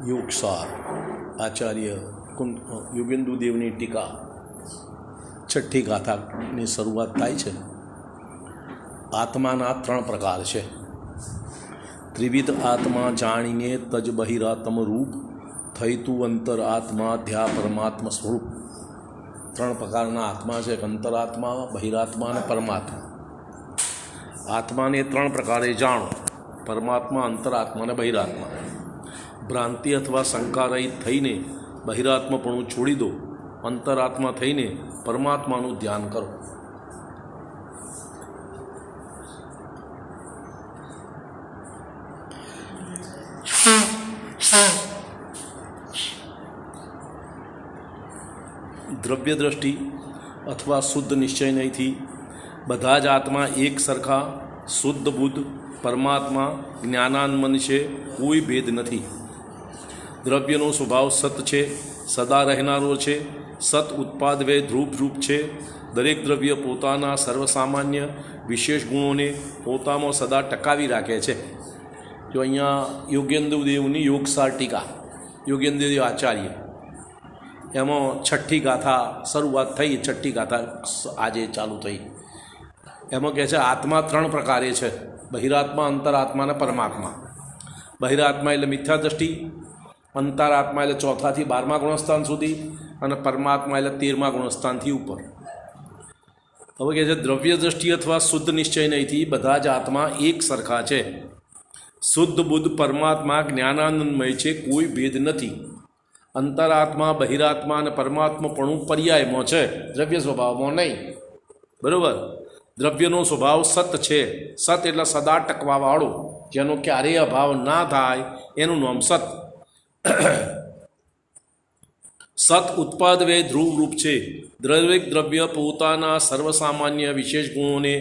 યોગસાર આચાર્ય યોગેન્દુ દેવની ટીકા છઠ્ઠી ગાથાની શરૂઆત થાય છે। આત્માના ત્રણ પ્રકાર છે। ત્રિવિધ આત્મા જાણીને તજ બહિરાત્મ રૂપ થઈ તું અંતર આત્મા ધ્યા પરમાત્મ સ્વરૂપ। ત્રણ પ્રકારના આત્મા છે, અંતરાત્મા, બહિરાત્મા અને પરમાત્મા। આત્માને ત્રણ પ્રકારે જાણો, પરમાત્મા, અંતરાત્મા અને બહિરાત્મા। ભ્રાંતિ અથવા શંકા રહિત થઈને બહિરાત્માપણું છોડી દો, અંતરાત્મા થઈને પરમાત્માનું ધ્યાન કરો। દ્રવ્ય દ્રષ્ટિ અથવા શુદ્ધ નિશ્ચય નહીંથી બધા જ આત્મા એક સરખા શુદ્ધ બુદ્ધ પરમાત્મા જ્ઞાનાનંદ છે, કોઈ ભેદ નથી। દ્રવ્યનો સ્વભાવ સત છે, સદા રહેનારો છે। સત ઉત્પાદ વે ધ્રુપ છે। દરેક દ્રવ્ય પોતાના સર્વસામાન્ય વિશેષ ગુણોને પોતામાં સદા ટકાવી રાખે છે। જો અહીંયા યોગેન્દુ દેવની યોગસાર ટીકા, યોગેન્દુ દેવ આચાર્ય, એમાં છઠ્ઠી ગાથા શરૂઆત થઈ, છઠ્ઠી ગાથા આજે ચાલુ થઈ। એમાં કહે છે આત્મા ત્રણ પ્રકારે છે, બહિરાત્મા, અંતરાત્મા અને પરમાત્મા। બહિરાત્મા એટલે મિથ્યા દ્રષ્ટિ, અંતરાત્મા એટલે 4 થી 12મા ગુણસ્થાન સુધી, અને પરમાત્મા એટલે 13મા ગુણસ્થાનથી ઉપર। હવે કહે છે દ્રવ્ય દ્રષ્ટિ અથવા શુદ્ધ નિશ્ચય નહીંથી બધા જ આત્મા એક સરખા છે। શુદ્ધ બુદ્ધ પરમાત્મા જ્ઞાનાનંદમય છે, કોઈ ભેદ નથી। અંતરાત્મા, બહિરાત્મા અને પરમાત્માપણું પર્યાયમાં છે, દ્રવ્ય સ્વભાવમાં નહીં, બરાબર। દ્રવ્યનો સ્વભાવ સત છે, સત એટલે સદા ટકવાવાળો, જેનો ક્યારેય અભાવ ના થાય એનું નામ સત। સત ઉત્પાદ વે ધ્રુવ રૂપ છે। દરેક દ્રવ્ય પોતાના સર્વસામાન્ય વિશેષ ગુણોને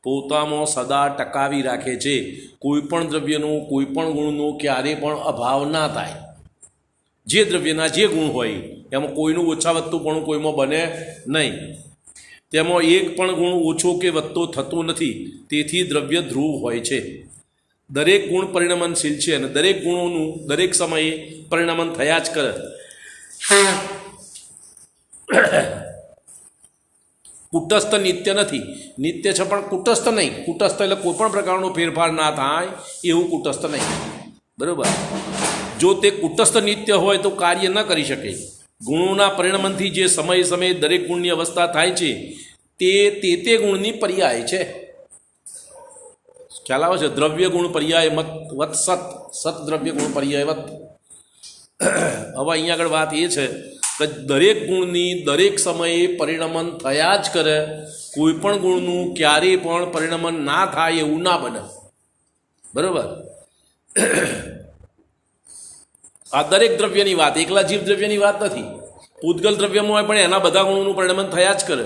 પોતામાં સદા ટકાવી રાખે છે। કોઈ પણ દ્રવ્યનો કોઈ પણ ગુણનો ક્યારેય પણ અભાવ ના થાય। જે દ્રવ્યના જે ગુણ હોય એમાં કોઈનું ઓછા વધતુંપણું કોઈમાં બને નહીં। તેમાં એક પણ ગુણ ઓછો કે વધતો થતો નથી, તેથી દ્રવ્ય ધ્રુવ હોય છે। દરેક ગુણ પરિણમનશીલ છે અને દરેક ગુણોનું દરેક સમયે પરિણમન થયા જ કરે। કુટસ્થ નિત્ય નથી, નિત્ય છે પણ કુટસ્થ નહીં। કુટસ્થ એટલે કોઈ પણ પ્રકારનો ફેરફાર ના થાય એવું કુટસ્થ નહીં, બરાબર। જો તે કુટસ્થ નિત્ય હોય તો કાર્ય ન કરી શકે। ગુણોના પરિણમનથી જે સમયે સમયે દરેક ગુણની અવસ્થા થાય છે તે ગુણની પર્યાય છે। ખ્યાલ આવે છે? દ્રવ્ય ગુણ પર્યાય મત વત સત, સત દ્રવ્ય ગુણ પર્યાય વત। હવે અહીંયા આગળ વાત એ છે કે દરેક ગુણની દરેક સમયે પરિણમન થયા જ કરે, કોઈ પણ ગુણનું ક્યારેય પણ પરિણમન ના થાય એવું ના બને, બરાબર। આ દરેક દ્રવ્યની વાત, એકલા જીવ દ્રવ્યની વાત નથી। પૂતગલ દ્રવ્યમાં હોય પણ એના બધા ગુણોનું પરિણમન થયા જ કરે।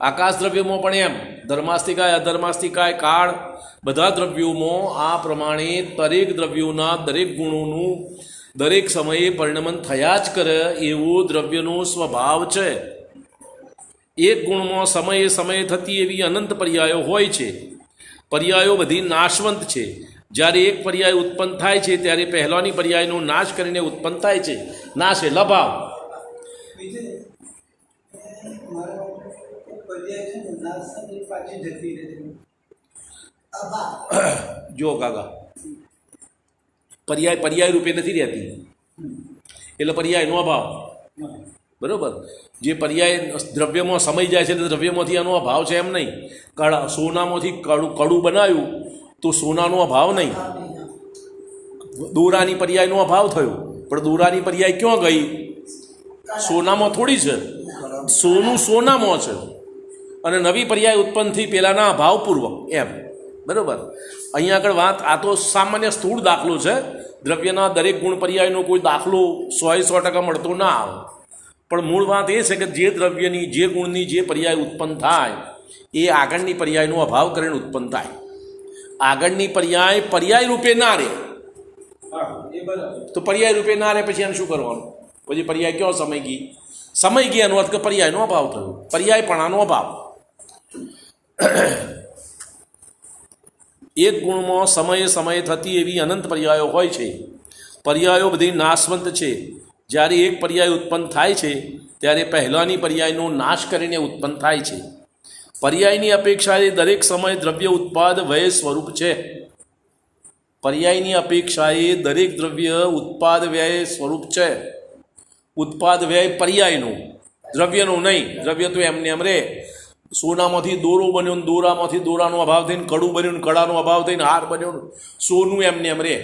આકાશ દ્રવ્યમાં પણ એમ, ધર્માસ્તિકાય, અધર્માસ્તિકાય, કાળ, બધા દ્રવ્યોમાં આ પ્રમાણે દરેક દ્રવ્યોના દરેક ગુણોનું દરેક સમયે પરિણમન થયા જ કરે એવો દ્રવ્યનો સ્વભાવ છે। એક ગુણમાં સમયે સમયે થતી એવી અનંત પર્યાયો હોય છે। પર્યાયો બધી નાશવંત છે। જ્યારે એક પર્યાય ઉત્પન્ન થાય છે ત્યારે પહેલાની પર્યાયનો નાશ કરીને ઉત્પન્ન થાય છે। નાશ એટલે અભાવ। જો કાકા, પર્યાય રૂપે નથી રહેતી, એટલે પર્યાયનો અભાવ, બરોબર। જે પર્યાય દ્રવ્યમાં સમય જાય છે એટલે દ્રવ્યમાંથી એનો અભાવ છે એમ નહીં। સોનામાંથી કડું બનાવ્યું તો સોનાનો અભાવ નહીં, દોરાની પર્યાયનો અભાવ થયો, પણ દોરાની પર્યાય ક્યાં ગઈ? સોનામાં થોડી છે, સોનું સોનામાં છે, અને નવી પર્યાય ઉત્પન્ન થઈ પહેલાંના અભાવપૂર્વક એમ, બરાબર। અહીંયા આગળ વાત, આ તો સામાન્ય સ્થૂળ દાખલો છે। દ્રવ્યના દરેક ગુણ પર્યાયનો કોઈ દાખલો 100% મળતો ના આવે, પણ મૂળ વાત એ છે કે જે દ્રવ્યની જે ગુણની જે પર્યાય ઉત્પન્ન થાય એ આગળની પર્યાયનો અભાવ કરીને ઉત્પન્ન થાય। આગળની પર્યાય રૂપે ના રહે તો પર્યાય રૂપે ના રહે પછી એને શું કરવાનું? પછી પર્યાય કયો સમય ગઈ એનો અર્થ કે પર્યાયનો અભાવ થયો, પર્યાયપણાનો અભાવ। એક ગુણમાં સમયે સમયે થતી એવી અનંત પર્યાયો હોય છે। પર્યાયો બધી નાશવંત છે. જ્યારે એક પર્યાય ઉત્પન્ન થાય છે ત્યારે પહેલાંની પર્યાયનો નાશ કરીને ઉત્પન્ન થાય છે. પર્યાયની અપેક્ષાએ દરેક સમયે દ્રવ્ય ઉત્પાદ વ્યય સ્વરૂપ છે. પર્યાયની અપેક્ષાએ દરેક દ્રવ્ય ઉત્પાદ વ્યય સ્વરૂપ છે. ઉત્પાદ વ્યય પર્યાયનું, દ્રવ્યનું નહીં. દ્રવ્ય તો એમને એમ રે. સોનામાંથી દોરો બન્યો ને દોરામાંથી દોરાનો અભાવ થઈને કડું બન્યું ને કડાનો અભાવ થઈને હાર બન્યો. સોનું એમને એમ રે,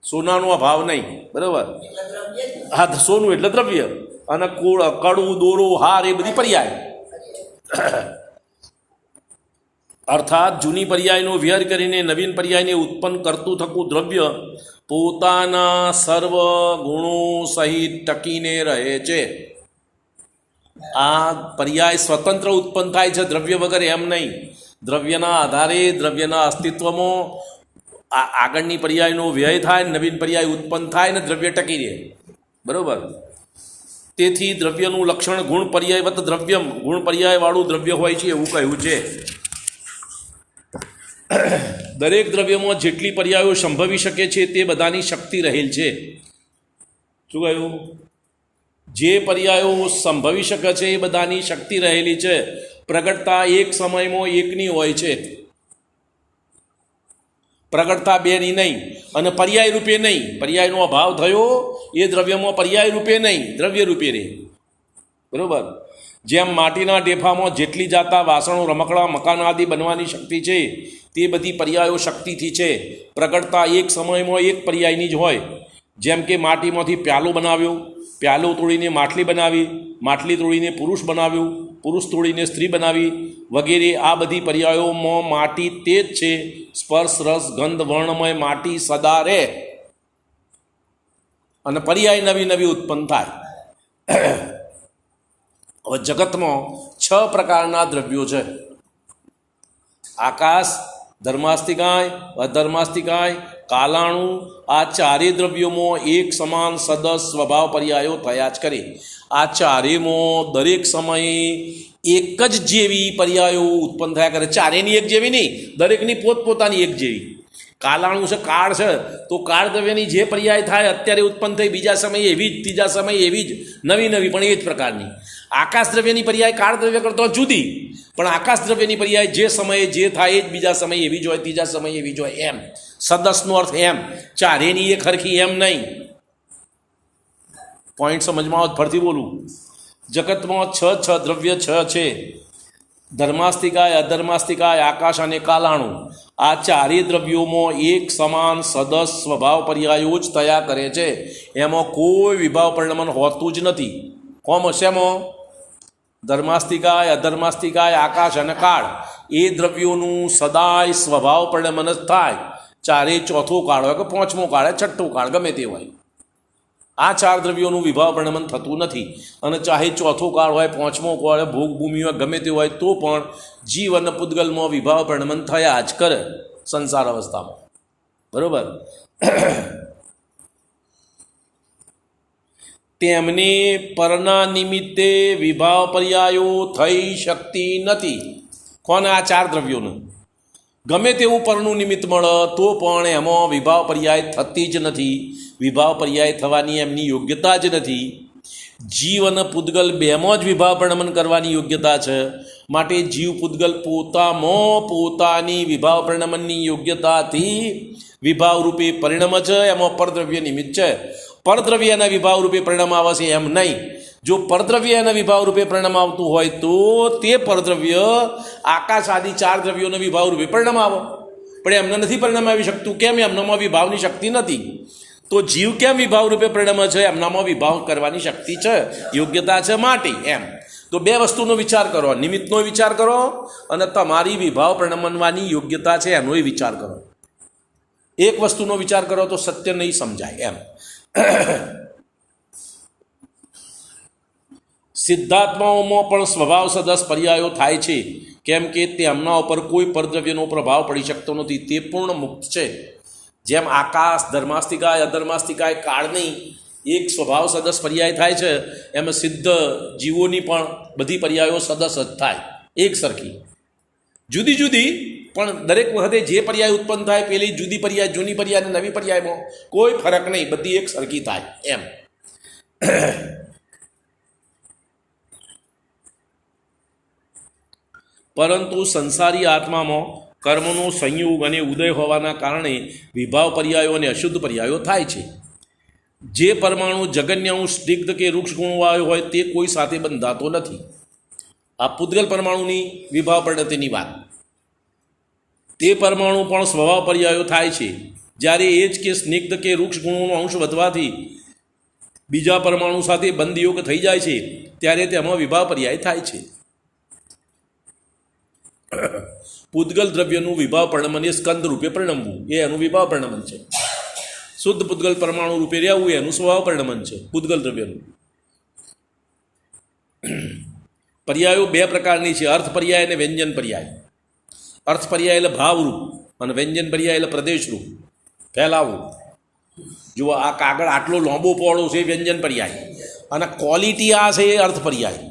સોનાનો અભાવ નહીં. બરાબર? હા, સોનું એટલે દ્રવ્ય, અને કડું, દોરો, હાર એ બધી પર્યાય. અર્થાત જૂની પર્યાયનો વિહાર કરીને નવીન પર્યાયને ઉત્પન્ન કરતું થતું દ્રવ્ય પોતાના સર્વ ગુણો સહિત ટકીને રહે છે. આ પર્યાય સ્વતંત્ર ઉત્પન્ન થાય છે, દ્રવ્ય વગર એમ નહીં. દ્રવ્યના આધારે, દ્રવ્યના અસ્તિત્વમાં આગળની પર્યાયનો વ્યય થાય, નવીન પર્યાય ઉત્પન્ન થાય ને દ્રવ્ય ટકી રહે. બરાબર? તેથી દ્રવ્યનું લક્ષણ ગુણ પર્યાયવત દ્રવ્યમ, ગુણ પર્યાયવાળું દ્રવ્ય હોય છે એવું કહ્યું છે. દરેક દ્રવ્યમાં જેટલી પર્યાયો સંભવી શકે છે તે બધાની શક્તિ રહેલ છે. શું કહ્યું? જે પર્યાયો સંભવી શકે છે એ બધાની શક્તિ રહેલી છે. પ્રગટતા એક સમયમાં એકની હોય છે, પ્રગટતા બેની નહીં. અને પર્યાય રૂપે નહીં. પર્યાયનો અભાવ થયો એ દ્રવ્યમાં પર્યાય રૂપે નહીં, દ્રવ્ય રૂપે રહે. બરાબર? જેમ માટીના ઢેફામાં જેટલી જાતા વાસણો, રમકડા, મકાન આદિ બનવાની શક્તિ છે તે બધી પર્યાયો શક્તિથી છે. પ્રગટતા એક સમયમાં એક પર્યાયની જ હોય. જેમ કે માટીમાંથી પ્યાલો બનાવ્યો, પ્યાલો તોડીને માટલી બનાવી, માટલી તોડીને પુરુષ બનાવ્યું, પુરુષ તોડીને સ્ત્રી બનાવી વગેરે. આ બધી પર્યાયોમાં માટી તે જ છે. સ્પર્શ, રસ, ગંધ, વર્ણમય માટી સદા રહે અને પર્યાય નવી નવી ઉત્પન્ન થાય. હવે જગતમાં 6 પ્રકારના દ્રવ્યો છે. આકાશ, ધર્માસ્તિકાય, અધર્માસ્તિકાય, કાલાણુ. આ ચારેય દ્રવ્યોમાં એક સમાન સદસ સ્વભાવ પર્યાયો થયા જ કરે. આ ચારેયમાં દરેક સમયે એક જ જેવી પર્યાયો ઉત્પન્ન થયા કરે. ચારેયની એક જેવી નહીં, દરેકની પોતપોતાની એક જેવી. કાલાણુ છે, કાળ છે, તો કાળ દ્રવ્યની જે પર્યાય થાય અત્યારે ઉત્પન્ન થઈ, બીજા સમયે એવી જ, ત્રીજા સમયે એવી જ, નવી નવી પણ એ જ પ્રકારની. આકાશ દ્રવ્યની પર્યાય કાળ દ્રવ્ય કરતો જુદી, પણ આકાશ દ્રવ્યની પર્યાય જે સમયે જે થાય એ જ બીજા સમયે એવી જ હોય, ત્રીજા સમયે એવી જ હોય. એમ સદસનો અર્થ એમ. ચારેયની એક હરખી એમ નહીં. પોઈન્ટ સમજમાં ફરતી બોલું. જગતમાં 6 દ્રવ્ય 6 છે. ધર્માસ્તિકાય, અધર્માસ્તિકાય, આકાશ અને કાલાણુ. આ ચારેય દ્રવ્યોમાં એક સમાન સદસ સ્વભાવ પર્યાયો જ થયા કરે છે. એમાં કોઈ વિભાવ પરિણમન હોતું જ નથી. કોમ હશે એમાં? ધર્માસ્તિકાય, અધર્માસ્તિકાય, આકાશ અને કાળ એ દ્રવ્યોનું સદાય સ્વભાવ પરિણમન જ થાય. ચારે ચોથો કાળ હોય કે પાંચમો કાળ હોય, છઠ્ઠો કાળ ગમે તે હોય, આ 4 દ્રવ્યોનું વિભાવ પરિણમન થતું નથી. અને ચાહે ચોથો કાળ હોય, પાંચમો કાળ હોય, ભોગભૂમિ હોય, ગમે તે હોય, તો પણ જીવ અને પૂતગલમાં વિભાવ પરિણમન થયા જ કરે સંસાર અવસ્થામાં. બરાબર? તેમને પરના નિમિત્તે વિભાવ પર્યાયો થઈ શકતી નથી. કોને? આ 4 દ્રવ્યોને. ગમે તેવું પરનું નિમિત્ત મળે તો પણ એમાં વિભાવ પર્યાય થતી જ નથી. વિભાવ પર્યાય થવાની એમની યોગ્યતા જ નથી. જીવ અને પૂતગલ બેમાં જ વિભાવ પરિણમન કરવાની યોગ્યતા છે. માટે જીવ પૂતગલ પોતાની વિભાવ પરિણમનની યોગ્યતાથી વિભાવ રૂપે પરિણમ છે. એમાં પરદ્રવ્ય નિમિત્ત છે. પરદ્રવ્ય એના વિભાવ રૂપે પરિણામ આવે છે એમ નહીં. જો પરદ્રવ્ય એના વિભાવ રૂપે પરિણામ આવતું હોય તો તે પરદ્રવ્ય આકાશ આદિ 4 દ્રવ્યોના વિભાવ રૂપે પરિણામ આવે. પણ એમને નથી પરિણામ આવી શકતું. કેમ? એમનામાં વિભાવની શક્તિ નથી. તો જીવ કેમ વિભાવ રૂપે પરિણમે છે? એમનામાં વિભાવ કરવાની શક્તિ છે, યોગ્યતા છે. માટે એમ તો 2 વસ્તુનો વિચાર કરો. નિમિત્તનો વિચાર કરો અને તમારી વિભાવ પરિણમવાની યોગ્યતા છે એનો વિચાર કરો. એક વસ્તુનો વિચાર કરો તો સત્ય નહીં સમજાય. એમ સિદ્ધાત્માઓમાં પણ સ્વભાવ સદસ પર્યાયો થાય છે. કેમ કે તેમના ઉપર કોઈ પરદ્રવ્યનો પ્રભાવ પડી શકતો નથી. તે પૂર્ણ મુક્ત છે. જેમ આકાશ, ધર્માસ્તિકાય, અધર્માસ્તિકાય, કાળની એક સ્વભાવ સદસ પર્યાય થાય છે, એમ સિદ્ધ જીવોની પણ બધી પર્યાયો સદસ જ થાય, એક સરખી. જુદી જુદી પણ દરેક વખતે જે પર્યાય ઉત્પન્ન થાય પેલી જુદી પર્યાય, જૂની પર્યાય અને નવી પર્યાયમાં કોઈ ફરક નહીં, બધી એક સરખી થાય એમ. પરંતુ સંસારી આત્મામાં કર્મનો સંયોગ અને ઉદય હોવાના કારણે વિભાવ પર્યાયો અને અશુદ્ધ પર્યાયો થાય છે. જે પરમાણુ જગન્યઉ સ્નિગ્ધ કે વૃક્ષ ગુણવાયો હોય તે કોઈ સાથે બંધાતો નથી. આ પૂતગલ પરમાણુની વિભાવ પરિણતિની વાત. તે પરમાણુ પણ સ્વભાવ પર્યાયો થાય છે. જ્યારે એ જ કે સ્નિગ્ધ કે વૃક્ષ ગુણોનો અંશ વધવાથી બીજા પરમાણુ સાથે બંધયોગ થઈ જાય છે ત્યારે તેમાં વિભાવ પર્યાય થાય છે. પૂતગલ દ્રવ્યનું વિભાવ પરિણમન એ સ્કંદ રૂપે પરિણમવું એ એનું વિભાવ પરિણમન છે. શુદ્ધ પૂતગલ પરમાણુ રૂપે રહેવું એનું સ્વભાવ પરિણમન છે પૂતગલ દ્રવ્યનું. પર્યાયો બે પ્રકારની છે, અર્થ પર્યાય અને વ્યંજન પર્યાય. અર્થ પર્યાય એટલે ભાવરૂપ અને વ્યંજન પર્યાય એટલે પ્રદેશરૂપ, ફેલાવવું. જુઓ આ કાગળ આટલો લાંબો પહોળો છે વ્યંજન પર્યાય, અને ક્વોલિટી આ છે એ અર્થ પર્યાય.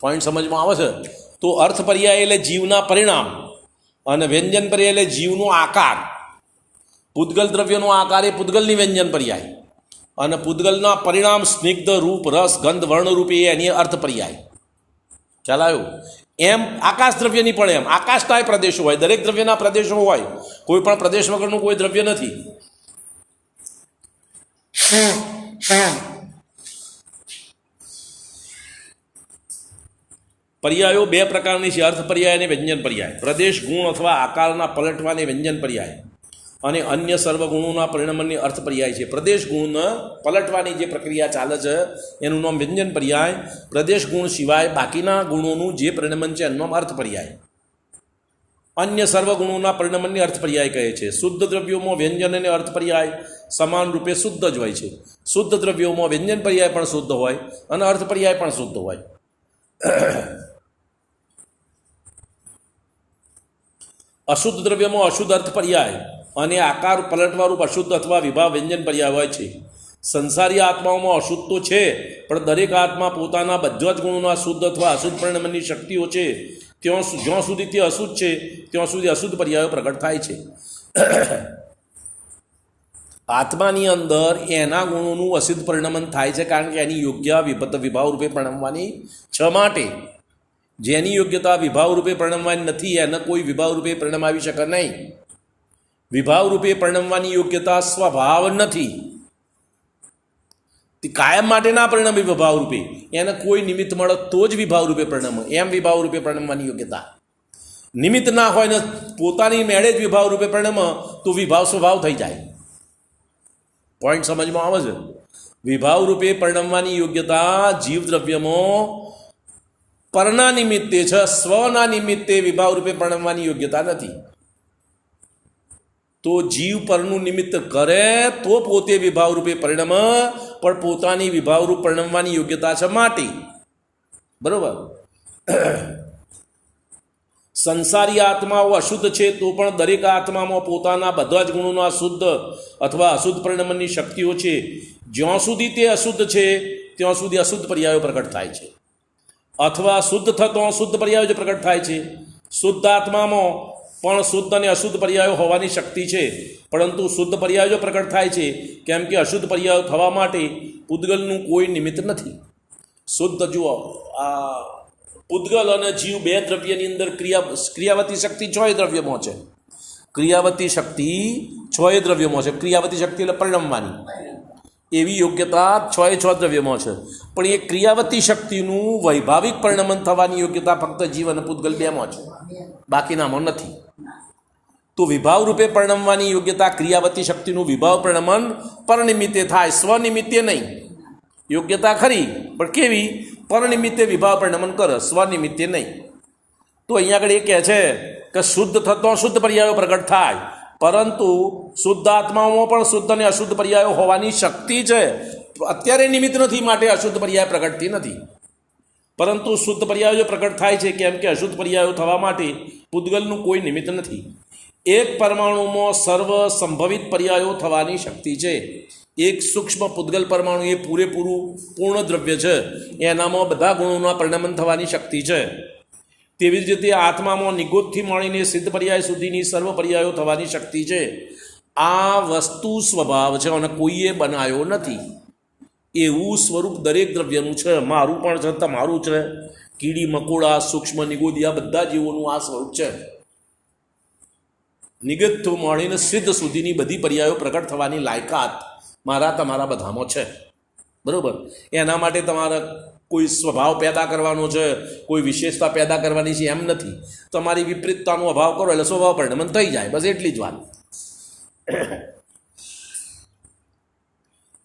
પોઈન્ટ સમજમાં આવે છે? તો અર્થ પર્યાય એટલે જીવના પરિણામ અને વ્યંજન પર્યાય એટલે જીવનો આકાર. પૂતગલ દ્રવ્યનો આકાર એ પૂતગલની વ્યંજન પર્યાય અને પૂતગલના પરિણામ સ્નિગ્ધ રૂપ, રસ, ગંધ, વર્ણ રૂપે એની અર્થ પર્યાય. ખ્યાલ આવ્યો? એમ આકાશ દ્રવ્યની પણ એમ આકાશના પ્રદેશો હોય, દરેક દ્રવ્યના પ્રદેશો હોય, કોઈ પણ પ્રદેશ વગરનું કોઈ દ્રવ્ય નથી. પર્યાયો બે પ્રકારની છે, અર્થ પર્યાય અને વ્યંજન પર્યાય. પ્રદેશ ગુણ અથવા આકારના પલટવાને વ્યંજન પર્યાય અને અન્ય સર્વ ગુણોના પરિણમનની અર્થ પર્યાય છે. પ્રદેશ ગુણ પલટવાની જે પ્રક્રિયા ચાલે છે એનું નામ વ્યંજન પર્યાય. પ્રદેશ ગુણ સિવાય બાકીના ગુણોનું જે પરિણમન છે એનું નામ અર્થ પર્યાય. અન્ય સર્વ ગુણોના પરિણમનની અર્થ પર્યાય કહે છે. શુદ્ધ દ્રવ્યોમાં વ્યંજન અને અર્થ પર્યાય સમાન રૂપે શુદ્ધ જ હોય છે. શુદ્ધ દ્રવ્યોમાં વ્યંજન પર્યાય પણ શુદ્ધ હોય અને અર્થ પર્યાય પણ શુદ્ધ હોય. અશુદ્ધ દ્રવ્યમાં અશુદ્ધ અર્થ પર્યાય અને આકાર પલટવારૂપ અશુદ્ધ અથવા વિભાવ વ્યંજન પર્યાય હોય છે. સંસારી આત્માઓમાં અશુદ્ધ તો છે, પણ દરેક આત્મા પોતાના બધા જ ગુણોના શુદ્ધ અથવા અશુદ્ધ પરિણમનની શક્તિઓ છે. જ્યાં સુધી તે અશુદ્ધ છે ત્યાં સુધી અશુદ્ધ પર્યાયો પ્રગટ થાય છે. આત્માની અંદર એના ગુણોનું અશુદ્ધ પરિણમન થાય છે, કારણ કે એની યોગ્ય વિભાવ રૂપે પરિણમવાની છ માટે. જેની યોગ્યતા વિભાવ રૂપે પરિણમવાની નથી એને કોઈ વિભાવ રૂપે પરિણમાવી શકે નહીં. વિભાવ રૂપે પરિણમવાની યોગ્યતા સ્વભાવ નથી, તે કાયમ માટે ના પરિણમે. વિભાવ રૂપે એને કોઈ નિમિત્ત મળે તો જ વિભાવ રૂપે પરિણમે. એમ વિભાવ રૂપે પરિણમવાની યોગ્યતા નિમિત્ત ના હોય ને પોતાની મેળે જ વિભાવ રૂપે પરિણમે તો વિભાવ સ્વભાવ થઈ જાય. પોઈન્ટ સમજમાં આવે છે? વિભાવ રૂપે પરિણમવાની યોગ્યતા જીવ દ્રવ્યમાં પરના નિમિત્તે છે, સ્વના નિમિત્તે વિભાવ રૂપે પરિણમવાની યોગ્યતા નથી. તો જીવ પરનું નિમિત્ત કરે તો પોતે વિભાવ રૂપે પરિણમે, પણ પોતાની વિભાવરૂપ પરિણમવાની યોગ્યતા છે માટે. બરોબર? સંસારી આત્માઓ અશુદ્ધ છે તો પણ દરેક આત્મામાં પોતાના બધા જ ગુણોના શુદ્ધ અથવા અશુદ્ધ પરિણમનની શક્તિઓ છે. જ્યાં સુધી તે અશુદ્ધ છે ત્યાં સુધી અશુદ્ધ પર્યાયો પ્રગટ થાય છે, અથવા શુદ્ધ થતો શુદ્ધ પર્યાયો જ પ્રગટ થાય છે. શુદ્ધ આત્મામાં પણ શુદ્ધ અને અશુદ્ધ પર્યાયો હોવાની શક્તિ છે, પરંતુ શુદ્ધ પર્યાયો જો પ્રગટ થાય છે કેમ કે અશુદ્ધ પર્યાયો થવા માટે પૂતગલનું કોઈ નિમિત્ત નથી. શુદ્ધ જુઓ, આ પૂતગલ અને જીવ બે દ્રવ્યની અંદર ક્રિયાવતી શક્તિ 6 દ્રવ્યમાં છે. ક્રિયાવતી શક્તિ 6 દ્રવ્યમાં છે. ક્રિયાવતી શક્તિ એટલે પરિણમવાની એવી યોગ્યતા 6 દ્રવ્યમાં છે, પણ એ ક્રિયાવતી શક્તિનું વૈભાવિક પરિણમન થવાની યોગ્યતા ફક્ત જીવ અને પૂતગલ બેમાં છે, બાકીનામાં નથી. તો વિભાવ રૂપે પરિણમવાની યોગ્યતા ક્રિયાવતી શક્તિનું વિભાવ પરિણમન પરનિમિત્તે થાય, સ્વનિમિત્તે નહીં. યોગ્યતા ખરી પણ કેવી? પરનિમિત્તે વિભાવ પરિણમન કરે, સ્વનિમિત્તે નહીં. તો અહીંયા આગળ એ કહે છે કે શુદ્ધ થતો શુદ્ધ પર્યાયો પ્રગટ થાય, પરંતુ શુદ્ધ આત્માઓમાં પણ શુદ્ધ અને અશુદ્ધ પર્યાયો હોવાની શક્તિ છે. અત્યારે નિમિત્ત નથી માટે અશુદ્ધ પર્યાય પ્રગટતી નથી, પરંતુ શુદ્ધ પર્યાયો પ્રગટ થાય છે કેમ કે અશુદ્ધ પર્યાયો થવા માટે પૂતગલનું કોઈ નિમિત્ત નથી. એક પરમાણુમાં સર્વ સંભવિત પર્યાયો થવાની શક્તિ છે. એક સૂક્ષ્મ પૂતગલ પરમાણુ એ પૂર્ણ દ્રવ્ય છે, એનામાં બધા ગુણોના પરિણમન થવાની શક્તિ છે. તેવી જ રીતે આત્મામાં નિગોદથી મળીને સિદ્ધ પર્યાય સુધીની સર્વ પર્યાયો થવાની શક્તિ છે. આ વસ્તુ સ્વભાવ છે અને કોઈએ બનાવ્યો નથી. એવું સ્વરૂપ દરેક દ્રવ્યનું છે. મારું પણ છે, તમારું છે, કીડી મકોડા સૂક્ષ્મ નિગોદી આ બધા જીવોનું આ સ્વરૂપ છે. નિગતથી મળીને સિદ્ધ સુધીની બધી પર્યાયો પ્રગટ થવાની લાયકાત મારા તમારા બધામાં છે. બરાબર. એના માટે તમારે કોઈ સ્વભાવ પેદા કરવાનો છે, કોઈ વિશેષતા પેદા કરવાની છે એમ નથી. તમારી વિપરીતતાનો અભાવ કરો એટલે સ્વભાવ પરિણમન થઈ જાય, બસ એટલી જ વાત.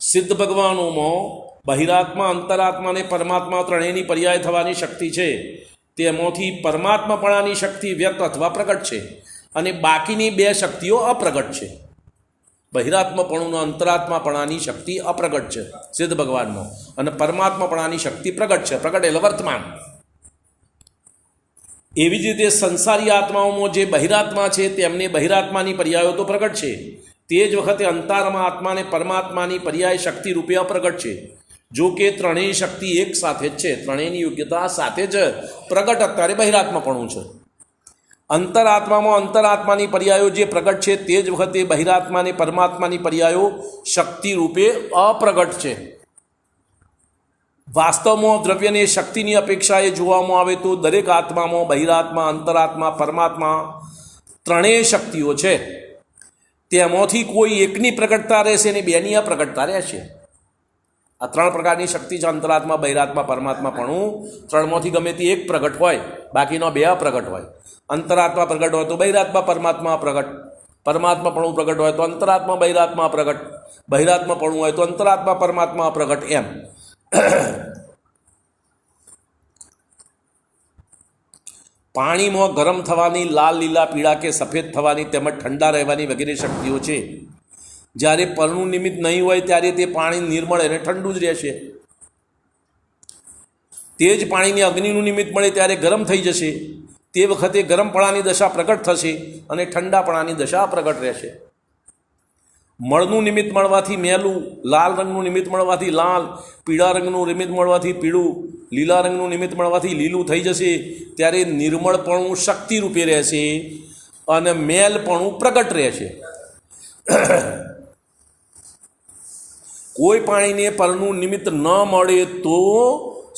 સિદ્ધ ભગવાનોમાં બહિરાત્મા, અંતરાત્મા અને પરમાત્મા ત્રણેયની પર્યાય થવાની શક્તિ છે. તેમાંથી પરમાત્માપણાની શક્તિ વ્યક્ત અથવા પ્રગટ છે અને બાકીની બે શક્તિઓ અપ્રગટ છે. બહિરાત્માપણું અંતરાત્માપણાની શક્તિ અપ્રગટ છે સિદ્ધ ભગવાનમાં, અને પરમાત્માપણાની શક્તિ પ્રગટ છે. પ્રગટ એટલે વર્તમાન. એવી જ રીતે સંસારી આત્માઓમાં જે બહિરાત્મા છે તેમને બહિરાત્માની પર્યાયો તો પ્રગટ છે, તે જ વખતે અંતરાત્મા આત્મા અને પરમાત્માની પર્યાય શક્તિ રૂપે અપ્રગટ છે. જો કે ત્રણેય શક્તિ એક સાથે જ છે, ત્રણેયની યોગ્યતા સાથે જ પ્રગટ અત્યારે બહિરાત્માપણું છે. અંતરાત્મામાં અંતરાત્માની પર્યાયો જે પ્રગટ છે તે જ વખતે બહિરાત્મા અને પરમાત્માની પર્યાયો શક્તિ રૂપે અપ્રગટ છે. વાસ્તવમાં દ્રવ્યને શક્તિની અપેક્ષાએ જોવામાં આવે તો દરેક આત્મામાં બહિરાત્મા, અંતરાત્મા, પરમાત્મા ત્રણેય શક્તિઓ છે. તેમાંથી કોઈ એકની પ્રગટતા રહેશે અને બેની અપ્રગટતા રહેશે. આ ત્રણ પ્રકારની શક્તિ છે, અંતરાત્મા, બહિરાત્મા, પરમાત્માપણું. ત્રણમાંથી ગમે તે એક પ્રગટ હોય, બાકીનો બે અપ્રગટ હોય. અંતરાત્મા પ્રગટ હોય તો બહિરાત્મા પરમાત્મા પ્રગટ, પરમાત્માપણું પ્રગટ હોય તો અંતરાત્મા બહિરાત્મા પ્રગટ, બહિરાત્માપણું હોય તો અંતરાત્મા પરમાત્મા પ્રગટ. એમ પાણીમાં ગરમ થવાની, લાલ, લીલા, પીળા કે સફેદ થવાની તેમજ ઠંડા રહેવાની વગેરે શક્તિઓ છે. જ્યારે પરનું નિમિત્ત નહીં હોય ત્યારે તે પાણી નિર્મળ અને ઠંડુ જ રહેશે. તે જ પાણીને અગ્નિનું નિમિત્ત મળે ત્યારે ગરમ થઈ જશે. તે વખતે ગરમપણાની દશા પ્રગટ થશે અને ઠંડાપણાની દશા પ્રગટ રહેશે. મળનું નિમિત્ત મળવાથી મેલું, લાલ રંગનું નિમિત્ત મળવાથી લાલ, પીળા રંગનું નિમિત્ત મળવાથી પીળું, લીલા રંગનું નિમિત્ત મળવાથી લીલું થઈ જશે. ત્યારે નિર્મળપણું શક્તિ રૂપે રહેશે અને મેલપણું પ્રગટ રહેશે. કોઈ પાણીને પરનું નિમિત્ત ન મળે તો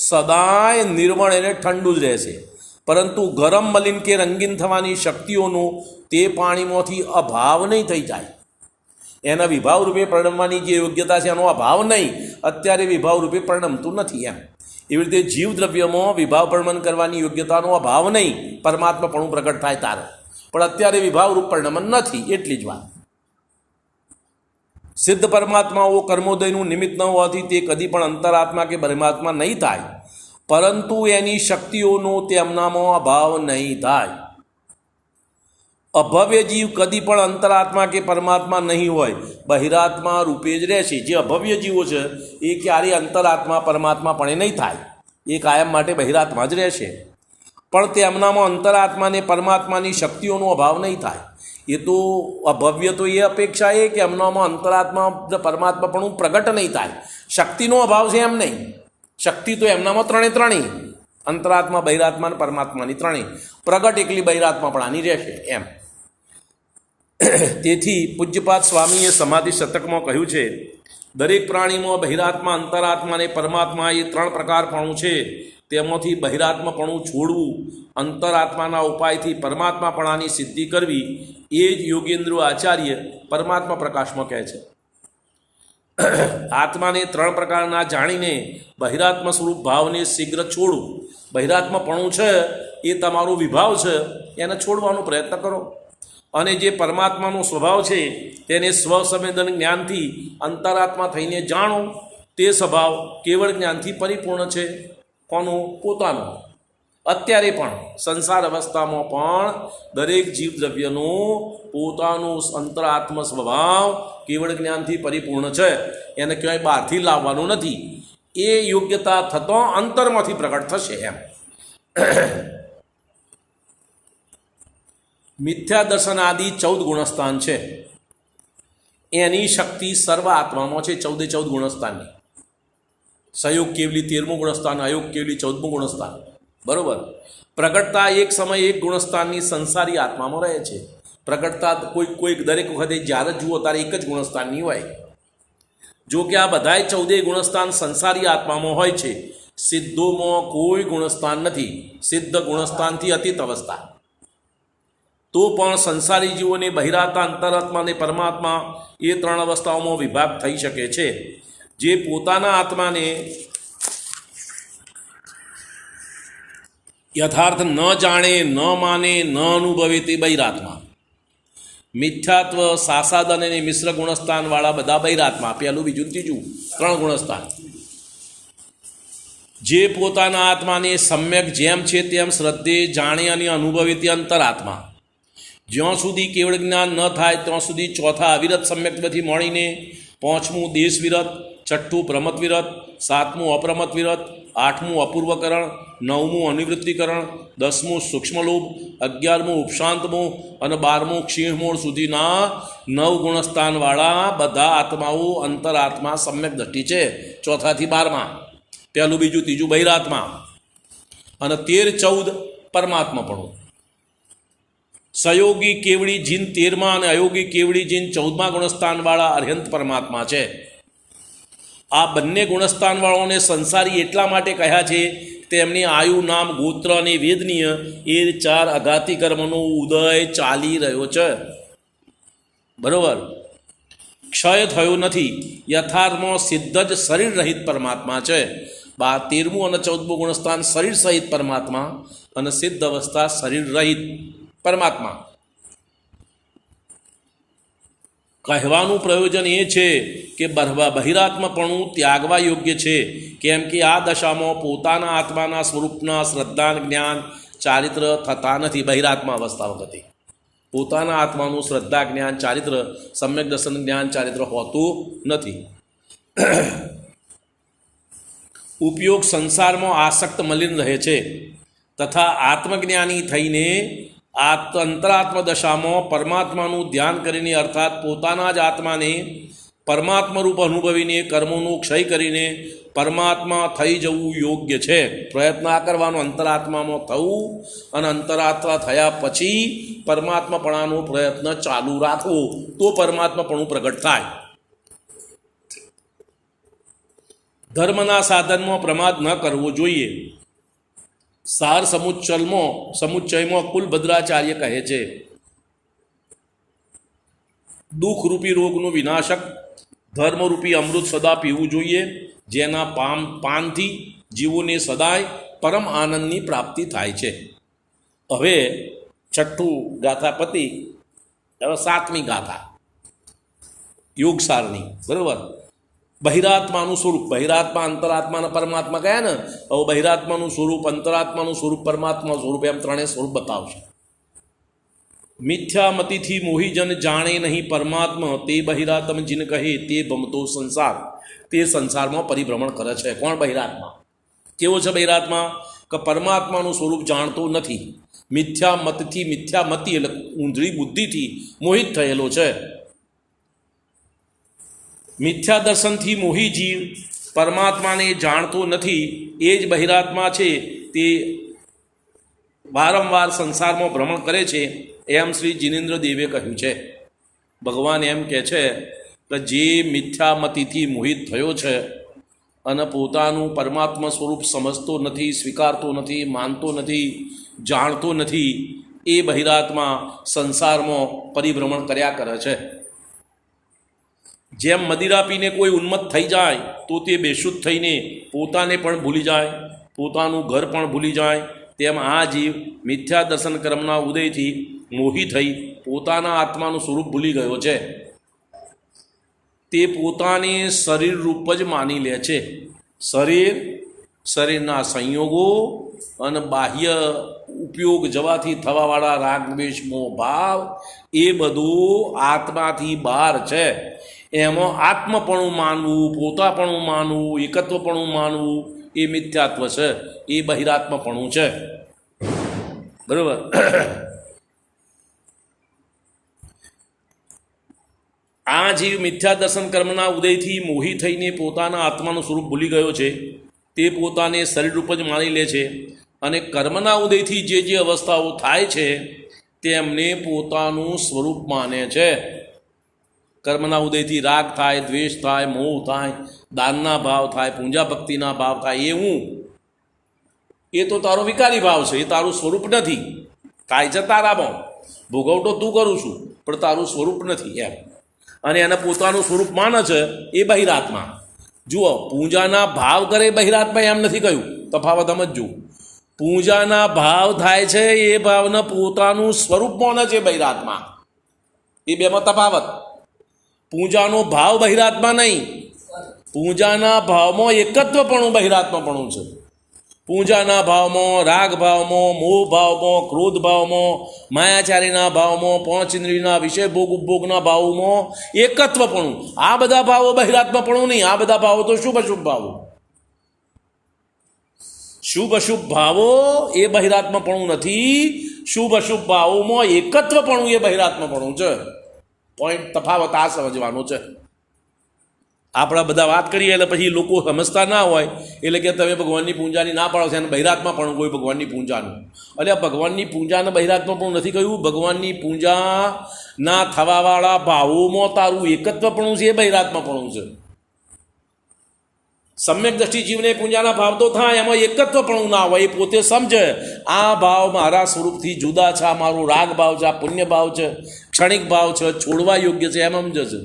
સદાય નિર્મળ અને ઠંડુ જ રહેશે, પરંતુ ગરમ, મલિન કે રંગીન થવાની શક્તિઓનો તે પાણીમાંથી અભાવ નહીં થઈ જાય. એના વિભાવ રૂપે પરિણમવાની જે યોગ્યતા છે એનો અભાવ નહીં, અત્યારે વિભાવ રૂપે પરિણમતું નથી. એમ એવી રીતે જીવ દ્રવ્યમાં વિભાવ પરિણમન કરવાની યોગ્યતાનો અભાવ નહીં, પરમાત્માપણું પ્રગટ થાય તારે, પણ અત્યારે વિભાવ રૂપ પરિણમન નથી, એટલી જ વાત. સિદ્ધ પરમાત્માઓ કર્મોદયનું નિમિત્ત ન હોવાથી તે કદી પણ અંતરાત્મા કે પરમાત્મા નહીં થાય, પરંતુ એની શક્તિઓનો તેમનામાં અભાવ નહીં થાય. અભવ્ય જીવ કદી પણ અંતરાત્મા કે પરમાત્મા નહીં હોય, બહિરાત્મા રૂપે જ રહેશે. જે અભવ્ય જીવો છે એ ક્યારેય અંતરાત્મા પરમાત્મા પણ નહીં થાય, એ કાયમ માટે બહિરાત્મા જ રહેશે. પણ તેમનામાં અંતરાત્મા ને પરમાત્માની શક્તિઓનો અભાવ નહીં થાય. એ તો અભવ્ય તો એ અપેક્ષા એ કે એમનામાં અંતરાત્મા પરમાત્મા પણ પ્રગટ નહીં થાય. શક્તિનો અભાવ છે એમ નહીં, શક્તિ તો એમનામાં ત્રણેય, અંતરાત્મા, બહિરાત્મા અને પરમાત્માની ત્રણેય પ્રગટ એકલી બહિરાત્માપણાની રહેશે. એમ તેથી પૂજ્યપાદ સ્વામીએ સમાધિ શતકમાં કહ્યું છે, દરેક પ્રાણીમાં બહિરાત્મા, અંતરાત્મા અને પરમાત્મા એ ત્રણ પ્રકારપણું છે. તેમાંથી બહિરાત્માપણું છોડવું, અંતરાત્માના ઉપાયથી પરમાત્માપણાની સિદ્ધિ કરવી, એ જ યોગેન્દ્ર આચાર્ય પરમાત્મા પ્રકાશમાં કહે છે. આત્માને ત્રણ પ્રકારના જાણીને બહિરાત્મા સ્વરૂપ ભાવને શીઘ્ર છોડવું. બહિરાત્માપણું છે એ તમારો વિભાવ છે, એને છોડવાનો પ્રયત્ન કરો. અને જે પરમાત્માનો સ્વભાવ છે તેને સ્વસંવેદન જ્ઞાનથી અંતરાત્મા થઈને જાણો. તે સ્વભાવ કેવળ જ્ઞાનથી પરિપૂર્ણ છે. કોનું? પોતાનું. અત્યારે પણ સંસાર અવસ્થામાં પણ દરેક જીવદ્રવ્યનું પોતાનું અંતરાત્મ સ્વભાવ કેવળ જ્ઞાનથી પરિપૂર્ણ છે, એને ક્યાંય બહારથી લાવવાનું નથી. એ યોગ્યતા થતો અંતરમાંથી પ્રગટ થશે. એમ મિથ્યા દર્શન આદિ 14 ગુણસ્થાન છે, એની શક્તિ સર્વ આત્મામાં છે. 14 ગુણસ્થાનની. સહયોગ કેવલી 13મું ગુણસ્થાન, અયોગ કેવલી 14મું ગુણસ્થાન. બરાબર. પ્રગટતા એક સમય એક ગુણસ્થાનની સંસારી આત્મામાં રહે છે. પ્રગટતા કોઈક દરેક વખતે જ્યારે જુઓ ત્યારે એક જ ગુણસ્થાનની હોય. જો કે આ બધાય 14 ગુણસ્થાન સંસારી આત્મામાં હોય છે. સિદ્ધોમાં કોઈ ગુણસ્થાન નથી. સિદ્ધ ગુણસ્થાનથી અતીત અવસ્થા. તો પણ સંસારી જીવોને બહિરાત્મા, અંતરાત્મા અને પરમાત્મા એ 3 અવસ્થાઓમાં વિભાગ થઈ શકે છે. જે પોતાના આત્માને યથાર્થ ન જાણે, ન માને, ન અનુભવે તે બહિરાત્મા. મિથ્યાત્વ, સાસાદન અને મિશ્ર ગુણસ્થાનવાળા બધા બહિરાત્મા. પહેલું, બીજું, ત્રીજું 3 ગુણસ્થાન. જે પોતાના આત્માને સમ્યક જેમ છે તેમ શ્રદ્ધે જાણે અને અનુભવે તે અંતરાત્મા. જ્યાં સુધી કેવળ જ્ઞાન ન થાય ત્યાં સુધી ચોથા અવિરત સમ્યકથી મળીને 5મું દેશ વિરત, 6ઠું પ્રમત વિરત, 7મું અપ્રમત વિરત, 8મું અપૂર્વકરણ, 9મું અનિવૃત્તિકરણ, 10મું સૂક્ષ્મલોભ, 11મું ઉપશાંતમોહ અને 12મું ક્ષીણમોહ સુધીના 9 ગુણસ્થાનવાળા બધા આત્માઓ અંતરાત્મા સમ્યક દ્રષ્ટિ છે. ચોથાથી 12માં પહેલું, બીજું, ત્રીજું બહિરાત્મા અને 13-14 પરમાત્માપણું. સયોગી કેવળી જીન 13માં અને અયોગી કેવળી જીન 14મા ગુણસ્થાનવાળા અર્યંત પરમાત્મા છે. આ બંને ગુણસ્થાનવાળાઓને સંસારી એટલા માટે કહ્યા છે તેમની આયુ, નામ, ગોત્ર અને વેદનીય એ 4 અઘાતી કર્મનો ઉદય ચાલી રહ્યો છે. બરાબર. ક્ષય થયો નથી. યથાર્થમાં સિદ્ધ જ શરીર રહિત પરમાત્મા છે. 13મું અને 14મું ગુણસ્થાન શરીર સહિત પરમાત્મા અને સિદ્ધ અવસ્થા શરીર રહિત પરમાત્મા. કહેવાનું પ્રયોજન એ છે કે બહિરાત્મપણું ત્યાગવા યોગ્ય છે. કેમ કે આ દશામાં પોતાના આત્માના સ્વરૂપના શ્રદ્ધા, જ્ઞાન, ચારિત્ર થતા નથી. બહિરાત્મા અવસ્થા વખતે પોતાના આત્માનું શ્રદ્ધા, જ્ઞાન, ચારિત્ર, સમ્યક દર્શન, જ્ઞાન, ચારિત્ર હોતું નથી. ઉપયોગ સંસારમાં આસક્ત મલિન રહે છે તથા આત્મજ્ઞાની થઈને અંતરાત્મ દશામાં પરમાત્માનું ધ્યાન કરીને અર્થાત પોતાના જ આત્માને પરમાત્મા રૂપ અનુભવીને કર્મોનું ક્ષય કરીને પરમાત્મા થઈ જવું યોગ્ય છે. પ્રયત્ન આ કરવાનો અંતરાત્મામાં થવું અને અંતરાત્મા થયા પછી પરમાત્માપણાનો પ્રયત્ન ચાલુ રાખવો તો પરમાત્માપણું પ્રગટ થાય. ધર્મના સાધનમાં પ્રમાદ ન કરવો જોઈએ. સાર સમુચ્ચયમાં કુલભદ્રાચાર્ય કહે છે, દુઃખરૂપી રોગનું વિનાશક ધર્મરૂપી અમૃત સદા પીવું જોઈએ, જેના પાનથી જીવોને સદાય પરમ આનંદની પ્રાપ્તિ થાય છે. હવે 6ઠું ગાથા પતિ. હવે 7મી ગાથા યોગસારની. બરાબર. બહિરાત્માનું સ્વરૂપ. બહિરાત્મા, અંતરાત્મા અને પરમાત્મા કયા ને. હવે બહિરાત્માનું સ્વરૂપ, અંતરાત્માનું સ્વરૂપ, પરમાત્મા સ્વરૂપ એમ 3 સ્વરૂપ બતાવશે. મિથ્યામતિથી મોહી જન જાણે નહીં પરમાત્મા, તે બહિરાત્મ જીન કહે તે ભમતો સંસાર. તે સંસારમાં પરિભ્રમણ કરે છે. કોણ? બહિરાત્મા. કેવો છે બહિરાત્મા? કે પરમાત્માનું સ્વરૂપ જાણતો નથી. મિથ્યામતથી, મિથ્યામતિ એટલે ઊંધળી બુદ્ધિથી મોહિત થયેલો છે. મિથ્યા દર્શનથી મોહી જીવ પરમાત્માને જાણતો નથી. એ જ બહિરાત્મા છે. તે વારંવાર સંસારમાં ભ્રમણ કરે છે એમ શ્રી જીનેન્દ્ર દેવે કહ્યું છે. ભગવાન એમ કહે છે કે જે મિથ્યામતિથી મોહિત થયો છે અને પોતાનું પરમાત્મા સ્વરૂપ સમજતો નથી, સ્વીકારતો નથી, માનતો નથી, જાણતો નથી, એ બહિરાત્મા સંસારમાં પરિભ્રમણ કર્યા કરે છે. જેમ મદિરા પીને કોઈ ઉન્મત્ત થઈ જાય તો તે બેશુદ્ધ થઈને પોતાને પણ ભૂલી જાય, પોતાનું ઘર પણ ભૂલી જાય, તેમ આ જીવ મિથ્યા દર્શન કર્મના ઉદયથી મોહી થઈ પોતાના આત્માનું સ્વરૂપ ભૂલી ગયો છે. તે પોતાને શરીર રૂપ જ માની લે છે. શરીરના સંયોગો અને બાહ્ય ઉપયોગ જવાથી થવાવાળા રાગ, દ્વેષ, મોહ, ભાવ એ બધું આત્માથી બહાર છે. એમાં આત્મપણું માનવું, પોતાપણું માનવું, એકત્વપણું માનવું એ મિથ્યાત્વ છે. એ બહિરાત્મપણું છે. બરાબર. આ જીવ મિથ્યા દર્શન કર્મના ઉદયથી મોહી થઈને પોતાના આત્માનું સ્વરૂપ ભૂલી ગયો છે. તે પોતાને શરીર રૂપ જ માની લે છે અને કર્મના ઉદયથી જે અવસ્થાઓ થાય છે તેમને પોતાનું સ્વરૂપ માને છે. કર્મના ઉદયથી રાગ થાય, દ્વેષ થાય, મોહ થાય, દાનના ભાવ થાય, પૂજા ભક્તિના ભાવ થાય, એ તો તારો વિકારી ભાવ છે, એ તારું સ્વરૂપ નથી. થાય છે તારામાં, ભોગવટો તું કરું છું, પણ તારું સ્વરૂપ નથી એમ. અને એને પોતાનું સ્વરૂપ માને છે એ બહિરાત્મા. જુઓ, પૂજાના ભાવ કરે બહિરાત્મા એમ નથી કહ્યું, તફાવત સમજજો. પૂજાના ભાવ થાય છે એ ભાવને પોતાનું સ્વરૂપ માને છે બહિરાત્મા. એ બેમાં તફાવત. પૂજાનો ભાવ બહિરાત્મા નહીં, પૂજાના ભાવમાં એકત્વપણું બહિરાત્માપણું છે. પૂજાના ભાવમાં, રાગ ભાવમાં, મોહ ભાવમાં, ક્રોધ ભાવમાં, માયાચારીના ભાવમાં, પાંચ ઇન્દ્રિયના વિષય ભોગ ઉપભોગના ભાવમાં એકત્વપણું. આ બધા ભાવો બહિરાત્માપણું નહીં. આ બધા ભાવો તો શુભ અશુભ ભાવો. શુભ અશુભ ભાવો એ બહિરાત્માપણું નથી. શુભ અશુભ ભાવોમાં એકત્વપણું એ બહિરાત્માપણું છે. પોઈન્ટ તફાવત આ સમજવાનો છે. આપણા બધા વાત કરીએ એટલે પછી લોકો સમજતા ના હોય એટલે કે તમે ભગવાનની પૂજાની ના પાડો છો અને બહિરાત્મા પણ કોઈ ભગવાનની પૂજાનું. એટલે ભગવાનની પૂજાને બહિરાત્મા પણ નથી કહ્યું. ભગવાનની પૂજા ના થવાવાળા ભાવોમાં તારું એકત્વપણું છે એ બહિરાત્માપણું છે. સમ્યક દ્રષ્ટિ જીવને પૂજાના ભાવ તો થાય, એમાં એકત્વપણું ના હોય. એ પોતે સમજે આ ભાવ મારા સ્વરૂપથી જુદા છે, આ મારો રાગ ભાવ છે, આ પુણ્ય ભાવ છે, ક્ષણિક ભાવ છે, છોડવા યોગ્ય છે, એમ સમજે છે.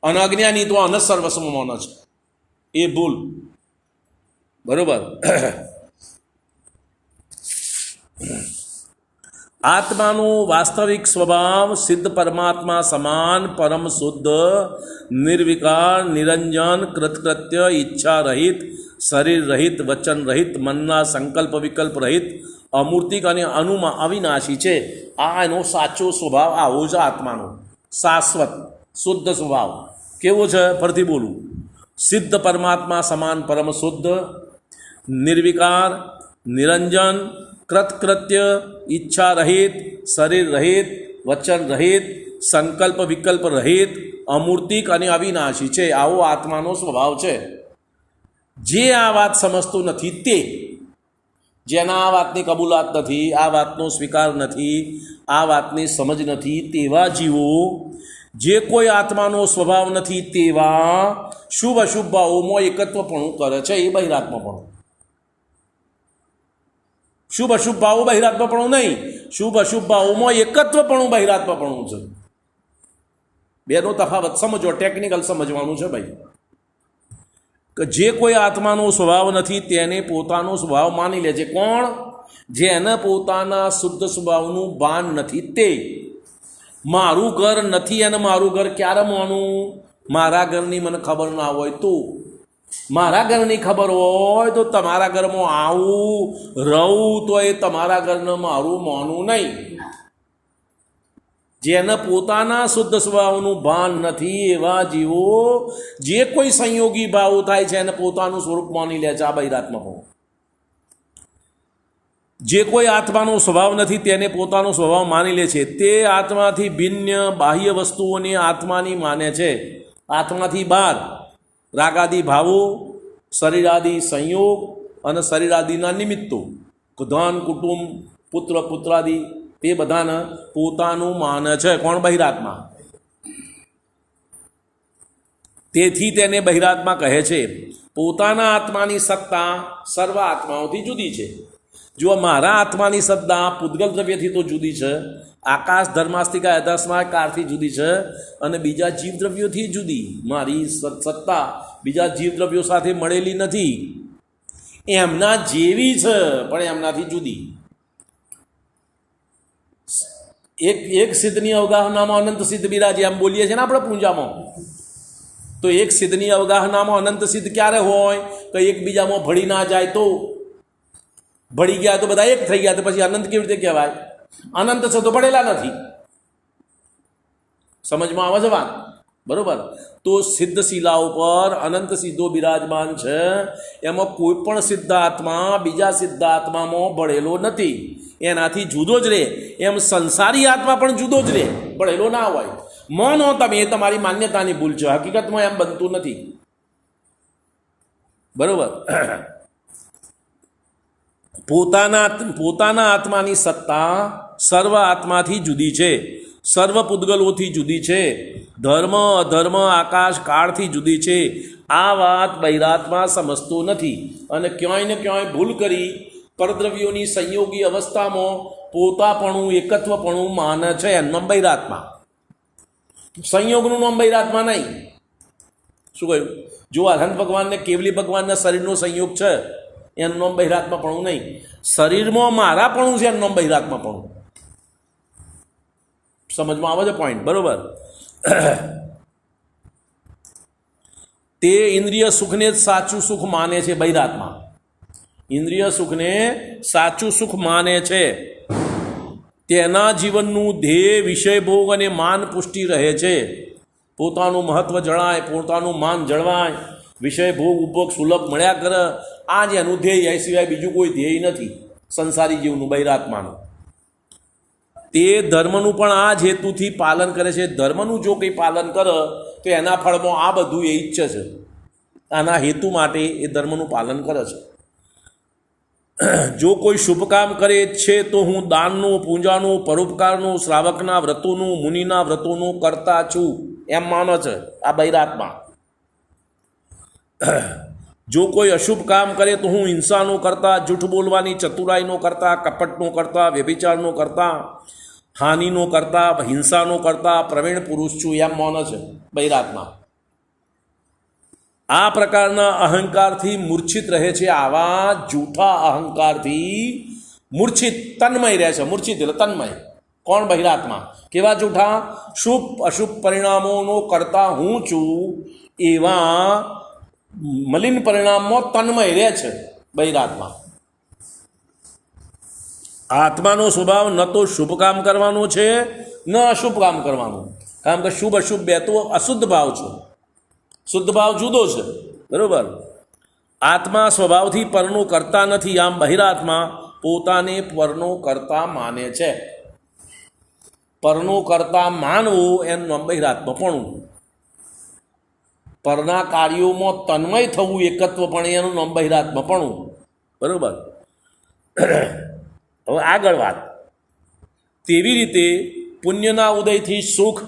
અને અજ્ઞાની તો અનસ સર્વસ્વ માને છે. એ ભૂલ. બરોબર. આત્માનો વાસ્તવિક સ્વભાવ સિદ્ધ પરમાત્મા સમાન, પરમ શુદ્ધ, નિર્વિકાર, નિરંજન, કૃતકૃત્ય, ઈચ્છા રહિત, શરીર રહિત, વચન રહિત, મનના સંકલ્પ વિકલ્પ રહિત, અમૂર્તિક અને અવિનાશી છે. આ એનો સાચો સ્વભાવ આવો છે આત્માનો. શાશ્વત શુદ્ધ સ્વભાવ કેવો છે? ફરીથી બોલું. સિદ્ધ પરમાત્મા સમાન, પરમ શુદ્ધ, નિર્વિકાર, નિરંજન, કૃતકૃત્ય, ઈચ્છા રહિત, શરીર રહિત, વચન રહિત, સંકલ્પ વિકલ્પ રહિત, અમૂર્તિક અને અવિનાશી છે. આવો આત્માનો સ્વભાવ છે. જે આ વાત સમજતું નથી, તે જેના આ વાતની કબૂલાત નથી, આ વાતનો સ્વીકાર નથી, આ વાતની સમજ નથી, તેવા જીવો, જે કોઈ આત્માનો સ્વભાવ નથી તેવા શુભ અશુભ ભાવોમાં એકત્વપણું કરે છે એ બહિરાત્માપણું. શુભ અશુભ ભાવો બહિરાત્માપણું નહીં. શુભ અશુભ ભાવોમાં એકત્વપણું બહિરાત્માપણું છે. બેનો તફાવત સમજો, ટેકનિકલ સમજવાનું છે ભાઈ. કે જે કોઈ આત્માનો સ્વભાવ નથી તેને પોતાનો સ્વભાવ માની લે છે. કોણ? જેને પોતાના શુદ્ધ સ્વભાવનું ભાન નથી તે. મારું ઘર નથી અને મારું ઘર ક્યારે માનું? મારા ઘરની મને ખબર ના હોય તો. મારા ઘરની ખબર હોય તો તમારા ઘરમાં આવું રહું તો એ તમારા ઘરને મારું માનવું નહીં. જેને પોતાના શુદ્ધ સ્વભાવનું ભાન નથી એવા જીવો જે કોઈ સંયોગી ભાવો થાય છે એને પોતાનું સ્વરૂપ માની લે છે. આ બહિરાત્માપણું. જે કોઈ આત્માનો સ્વભાવ નથી તેને પોતાનો સ્વભાવ માની લે છે. તે આત્માથી ભિન્ન બાહ્ય વસ્તુઓને આત્માની માને છે. આત્માથી બહાર રાગાદી ભાવો, શરીરાદી સંયોગ અને શરીરાદિના નિમિત્તો, ધન, કુટુંબ, પુત્ર, પુત્રાદિ, તે બધાને પોતાનું માને છે. કોણ? બહિરાત્મા. તેથી તેને બહિરાત્મા કહે છે. પોતાના આત્માની સત્તા સર્વ આત્માઓથી જુદી છે. જો મારા આત્માની સત્તા પૂતગલ દ્રવ્યથી તો જુદી છે, આકાશ ધર્માસ્તિકા યથાસ્માકારથી જુદી છે, અને બીજા જીવદ્રવ્યોથી જુદી. મારી સત્તા બીજા જીવદ્રવ્યો સાથે મળેલી નથી. એમના જેવી છે પણ એમનાથી જુદી. એક સિદ્ધની અવગાહનામાં અનંત સિદ્ધ બિરાજે એમ બોલીએ છીએ ને આપણે પૂજામાં. તો એક સિદ્ધની અવગાહનામાં અનંત સિદ્ધ ક્યારે હોય? તો એકબીજામાં ભળી ના જાય. તો ભળી ગયા તો બધા એક થઈ ગયા તો પછી અનંત કેવી રીતે કહેવાય? અનંત છે તો ભળેલા નથી. સમજમાં આવે છે વાત? બરોબર. તો સિદ્ધ શિલા ઉપર અનંત સિદ્ધો બિરાજમાન છે. એમાં કોઈ પણ સિદ્ધાત્મા બીજા સિદ્ધાત્મામાં ભળેલો નથી. એનાથી જુદો જ રહે. એમ સંસારી આત્મા પણ જુદો જ રહે, ભળેલો ના હોય. માનો તમે, એ તમારી માન્યતાની ભૂલ છે. હકીકતમાં એમ બનતું નથી. બરોબર. પોતાના આત્માની સત્તા સર્વ આત્માથી જુદી છે, સર્વ પૂતગલોથી જુદી છે, ધર્મ અધર્મ આકાશ કાળથી જુદી છે. આ વાત બહિરાત્મા સમજતો નથી અને ક્યાંય ને ક્યાંય ભૂલ કરી પરદ્રવ્યોની સંયોગી અવસ્થામાં પોતાપણું એકત્વપણું માને છે. એનું નામ બહિરાત્મા. સંયોગનું નામ બહિરાત્મા નહીં. શું કહ્યું? જો અનંત ભગવાનને કેવલી ભગવાનના શરીરનો સંયોગ છે એનું નામ બહિરાત્માપણું નહીં. શરીરમાં મારાપણું છે એનું નામ બહિરાત્માપણું. સમજમાં આવે છે પોઈન્ટ? બરોબર. તે ઇન્દ્રિય સુખને જ સાચું સુખ માને છે બહિરાત્મા. ઇન્દ્રિય સુખને સાચું સુખ માને છે. તેના જીવનનું ધ્યેય વિષય ભોગ અને માન પુષ્ટિ રહે છે. પોતાનું મહત્વ જણાય, પોતાનું માન જળવાય, વિષય ભોગ ઉપભોગ સુલભ મળ્યા કરે. આ જ એનું ધ્યેય, એ સિવાય બીજું કોઈ ધ્યેય નથી સંસારી જીવનું, બહિરાત્માનું. તે ધર્મનું પણ આ જ હેતુથી પાલન કરે છે. ધર્મનું જો કંઈ પાલન કરે તો એના ફળમાં આ બધું એ ઈચ્છે છે. આના હેતુ માટે એ ધર્મનું પાલન કરે છે. જો કોઈ શુભ કામ કરે છે તો હું દાનનું, પૂજાનું, પરોપકારનું, શ્રાવકના વ્રતોનું, મુનિના વ્રતોનું કરતા છું એમ માનો છે આ બહિરાત્મા. જો કોઈ અશુભ કામ કરે તો હું હિંસાનું કરતા, જૂઠ બોલવાની ચતુરાઈનો કરતા, કપટનો કરતા, વ્યભિચારનો કરતા, હાનિનો કરતા, હિંસાનો કરતા પ્રવીણ પુરુષ છું એમ માને છે બહિરાત્મા. આ પ્રકારના અહંકારથી મૂર્છિત રહે છે. આવા જૂઠા અહંકારથી મૂર્છિત, તન્મય રહે છે. મૂર્છિત એટલે તન્મય. કોણ? બહિરાત્મા. કેવા જૂઠા? શુભ અશુભ પરિણામોનો કરતા હું છું એવા મલિન પરિણામમાં તન્મય રહે છે બહિરાત્મા. આત્માનો સ્વભાવ ન તો શુભ કામ કરવાનો છે ન અશુભ કામ કરવાનું. કારણ કે શુભ અશુભ બે તો અશુદ્ધ ભાવ છે, શુદ્ધ ભાવ જુદો છે. બરાબર. આત્મા સ્વભાવથી પરનો કરતા નથી. આમ બહિરાત્મા પોતાને પરનો કરતા માને છે. પરનો કરતા માનવું એનું નામ બહિરાત્માપણું. પરના કાર્યોમાં તન્મય થવું, એકત્વપણે એનું નામ બહિરાત્માપણું. બરાબર. હવે આગળ વાત. તેવી રીતે પુણ્યના ઉદયથી સુખ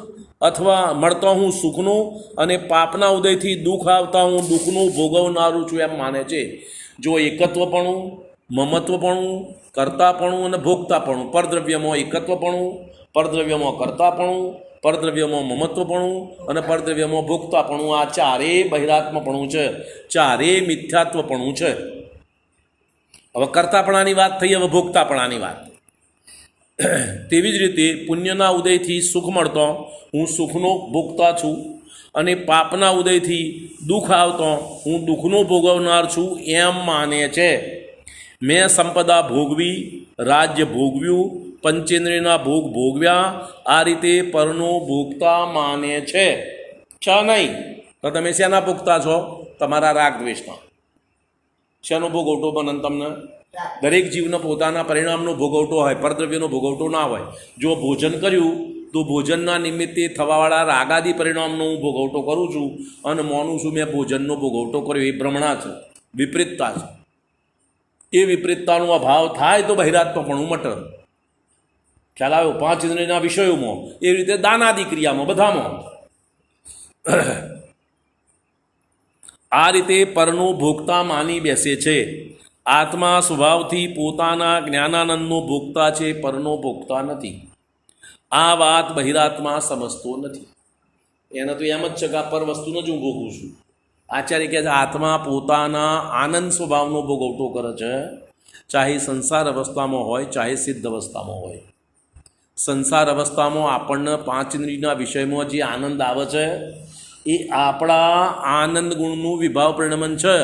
અથવા મળતો હું સુખનું અને પાપના ઉદયથી દુઃખ આવતા હું દુઃખનું ભોગવનારું છું એમ માને છે. જો એકત્વપણું, મમત્વપણું, કર્તાપણું અને ભોગતાપણું, પરદ્રવ્યમાં એકત્વપણું, પરદ્રવ્યમાં કર્તાપણું, પરદ્રવ્યમાં મમત્વપણું અને પરદ્રવ્યમાં ભોગતાપણું, આ ચારેય બહિરાત્મપણું છે, ચારેય મિથ્યાત્વપણું છે. હવે કર્તાપણાની વાત થઈ, હવે ભોગતાપણાની વાત. તેવી જ રીતે પુણ્યના ઉદયથી સુખ મળતો હું સુખનો ભોગતા છું અને પાપના ઉદયથી દુઃખ આવતો હું દુઃખનો ભોગવનાર છું એમ માને છે. મેં સંપદા ભોગવી, રાજ્ય ભોગવ્યું, પંચેન્દ્રિયના ભોગ ભોગવ્યા, આ રીતે પરનો ભોગતા માને છે. નહીં તો તમે શેના ભોગતા છો? તમારા રાગ દ્વેષના. શેનો ભોગવટો બને તમને? દરેક જીવનો પોતાના પરિણામનો ભોગવટો હોય, પરદ્રવ્યનો ભોગવટો ના હોય. જો ભોજન કર્યું તો ભોજનના નિમિત્તે થવાવાળા રાગાદી પરિણામનો હું ભોગવટો કરું છું અને માનું છું મેં ભોજનનો ભોગવટો કર્યો. એ ભ્રમણા છે, વિપરીતતા છે. એ વિપરીતતાનો અભાવ થાય તો બહિરાત્મપણું મટે. ખ્યાલ આવ્યો? પાંચ ઇન્દ્રિયના વિષયોમાં, એવી રીતે દાનાદી ક્રિયામાં, બધામાં આ રીતે પરનો ભોગતા માની બેસે છે. આત્મા સ્વભાવથી પોતાના જ્ઞાનાનંદનો ભોગતા છે, પરનો ભોગતા નથી. આ વાત બહિરાત્મા સમજતો નથી. એને તો એમ જ છે કે આ પર વસ્તુને જ હું ભોગવું છું. આચાર્ય કહે છે આત્મા પોતાના આનંદ સ્વભાવનો ભોગવટો કરે છે, ચાહે સંસાર અવસ્થામાં હોય, ચાહે સિદ્ધ અવસ્થામાં હોય. સંસાર અવસ્થામાં આપણને પાંચ ઇન્દ્રિયના વિષયમાં જે આનંદ આવે છે એ આપણા આનંદ ગુણનું વિભાવ પરિણમન છે.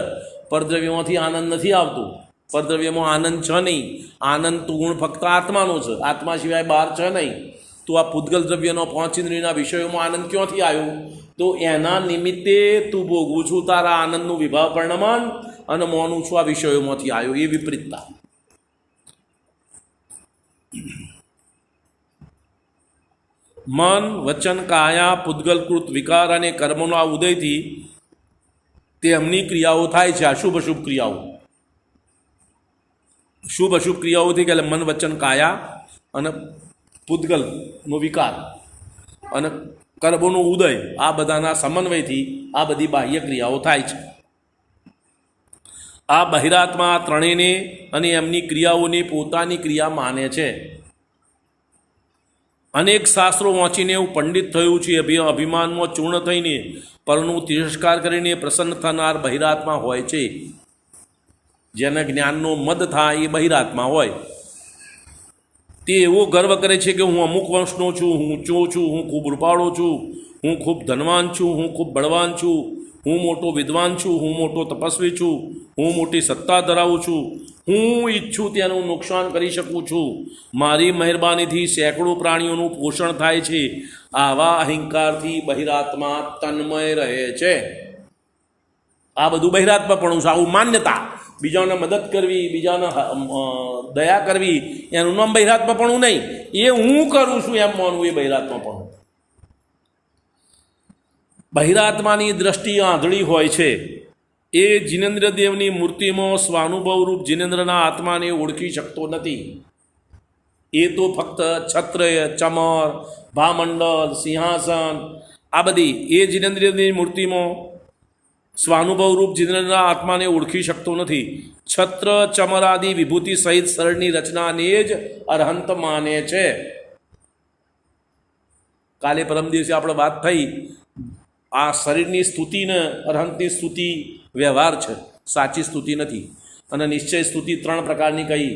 પરદ્રવ્યમાંથી આનંદ નથી આવતો. પરદ્રવ્યમાં આનંદ છે નહીં. આનંદ તો ગુણ ફક્ત આત્માનો છે, આત્મા સિવાય બહાર છે નહીં. તો આ પૂતગલ દ્રવ્યનો પાંચ ઇન્દ્રિયના વિષયોમાં આનંદ ક્યાંથી આવ્યો? તો એના નિમિત્તે તું ભોગવું છું તારા આનંદનું વિભાવ પરિણમન અને મોનું છું આ વિષયોમાંથી આવ્યો. એ વિપરીતતા. મન, વચન, કાયા, પૂતગલકૃત વિકાર અને કર્મોના ઉદયથી તેમની ક્રિયાઓ થાય છે, અશુભ અશુભ ક્રિયાઓ. શુભ અશુભ ક્રિયાઓથી કે મન વચન કાયા અને પૂતગલનો વિકાર અને કર્મોનો ઉદય, આ બધાના સમન્વયથી આ બધી બાહ્ય ક્રિયાઓ થાય છે. આ બહિરાત્મા ત્રણેયને અને એમની ક્રિયાઓને પોતાની ક્રિયા માને છે. અનેક શાસ્ત્રો વાંચીને હું પંડિત થયું છે અભિમાનમાં ચૂર્ણ થઈને પરનું તિરસ્કાર કરીને પ્રસન્ન થનાર બહિરાત્મા હોય છે. જેને જ્ઞાનનો મદ થાય એ બહિરાત્મા હોય. તે એવો ગર્વ કરે છે કે હું અમુક વંશનો છું, હું ઊંચો છું, હું ખૂબ રૂપાળો છું, હું ખૂબ ધનવાન છું, હું ખૂબ બળવાન છું, હું મોટો વિદ્વાન છું, હું મોટો તપસ્વી છું, હું મોટી સત્તા ધરાવું છું, હું ઈચ્છું તેનું નુકસાન કરી શકું છું, મારી મહેરબાનીથી સેંકડો પ્રાણીઓનું પોષણ થાય છે. આવા અહંકારથી બહિરાત્મા તન્મય રહે છે. આ બધું બહિરાત્માપણું છે. આવું માન્યતા, બીજાને મદદ કરવી, બીજાને દયા કરવી, એનું નામ બહિરાત્માપણું નહીં. એ હું કરું છું એમ માનવું એ બહિરાત્માપણું. બહિરાત્માની દ્રષ્ટિ આંધળી હોય છે. એ જીનેન્દ્રદેવની મૂર્તિમાં સ્વાનુભવરૂપ જીનેન્દ્રના આત્માને ઓળખી શકતો નથી. એ તો ફક્ત છત્ર, ચમર, ભામંડળ, સિંહાસન, આ બધી એ જીનેન્દ્રદેવની મૂર્તિમાં સ્વાનુભવરૂપ જીનેન્દ્રના આત્માને ઓળખી શકતો નથી. છત્ર, ચમર આદિ વિભૂતિ સહિત શરીરની રચનાને જ અરહંત માને છે. કાલે પરમ દિવસે આપણે વાત થઈ, આ શરીરની સ્તુતિને અરહંતની સ્તુતિ વ્યવહાર છે, સાચી સ્તુતિ નથી. અને નિશ્ચય સ્તુતિ ત્રણ પ્રકારની કહી.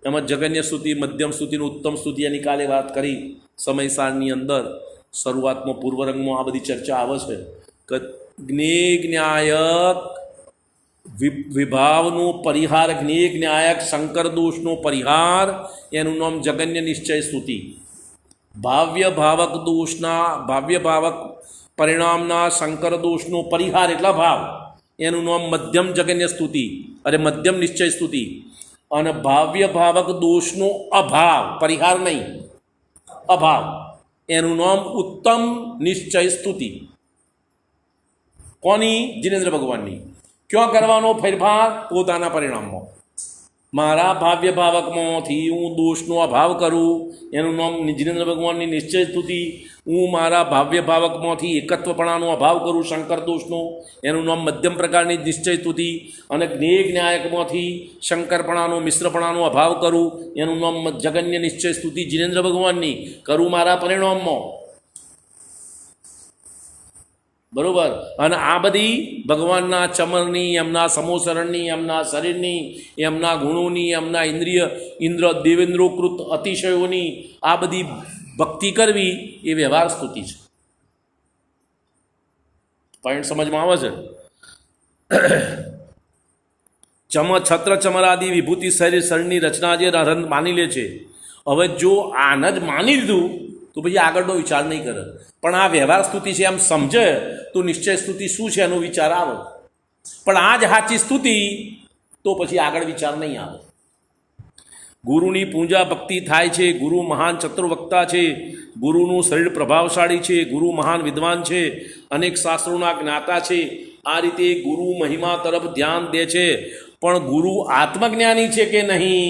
એમાં જગન્ય સ્તુતિ, મધ્યમ સ્તુતિ, ઉત્તમ સ્તુતિ, એની કાલે વાત કરી. સમયસારની અંદર શરૂઆતમાં પૂર્વરંગમાં આ બધી ચર્ચા આવે છે કે જ્ઞેયજ્ઞાયક વિભાવનો પરિહાર, જ્ઞેયજ્ઞાયક શંકર દોષનો પરિહાર, એનું નામ જગન્ય નિશ્ચય સ્તુતિ. ભાવ્ય ભાવક દોષના, ભાવ્ય ભાવક પરિણામના શંકર દોષનો પરિહાર એટલા ભાવ, એનું નામ મધ્યમ જગન્ય સ્તુતિ, અરે મધ્યમ નિશ્ચય સ્તુતિ. અને ભાવ્ય ભાવક દોષનો અભાવ, પરિહાર નહીં, અભાવ, એનું નામ ઉત્તમ નિશ્ચય સ્તુતિ. કોની? જીનેન્દ્ર ભગવાનની. ક્યાં કરવાનો ફેરફાર? પોતાના પરિણામમાં. મારા ભાવ્ય ભાવકમાંથી હું દોષનો અભાવ કરું, એનું નામ જીનેન્દ્ર ભગવાનની નિશ્ચય સ્તુતિ. હું મારા ભાવ્ય ભાવકમાંથી એકત્વપણાનો અભાવ કરું, શંકર દોષનો, એનું નામ મધ્યમ પ્રકારની નિશ્ચય સ્તુતિ. અને જ્ઞેયજ્ઞાયકમાંથી શંકરપણાનો, મિશ્રપણાનો અભાવ કરું, એનું નામ જગન્ય નિશ્ચય સ્તુતિ જીનેન્દ્ર ભગવાનની. કરું મારા પરિણામમાં. બરોબર. અને આ બધી ભગવાનના ચમરની, એમના સમોસરણની, એમના શરીરની, એમના ગુણોની, એમના ઇન્દ્ર દેવેન્દ્રોકૃત અતિશયોની આ બધી ભક્તિ કરવી એ વ્યવહાર સ્તુતિ છે. પોઈન્ટ સમજમાં આવે છે? છત્ર ચમરાદી વિભૂતિ શરીરની રચના જે માની લે છે. હવે જો આને જ માની લીધું તો પછી આગળનો વિચાર નહીં કરે. પણ આ વ્યવહાર સ્તુતિ છે એમ સમજે તો નિશ્ચય સ્તુતિ શું છે એનો વિચાર આવે. પણ આ જ સાચી સ્તુતિ તો પછી આગળ વિચાર નહીં આવે. ગુરુની પૂજા ભક્તિ થાય છે. ગુરુ મહાન ચતુર્વક્તા છે. ગુરુનું શરીર પ્રભાવશાળી છે. ગુરુ મહાન વિદ્વાન છે. અનેક શાસ્ત્રોના જ્ઞાતા છે. આ રીતે ગુરુ મહિમા તરફ ધ્યાન દે છે. પણ ગુરુ આત્મજ્ઞાની છે કે નહીં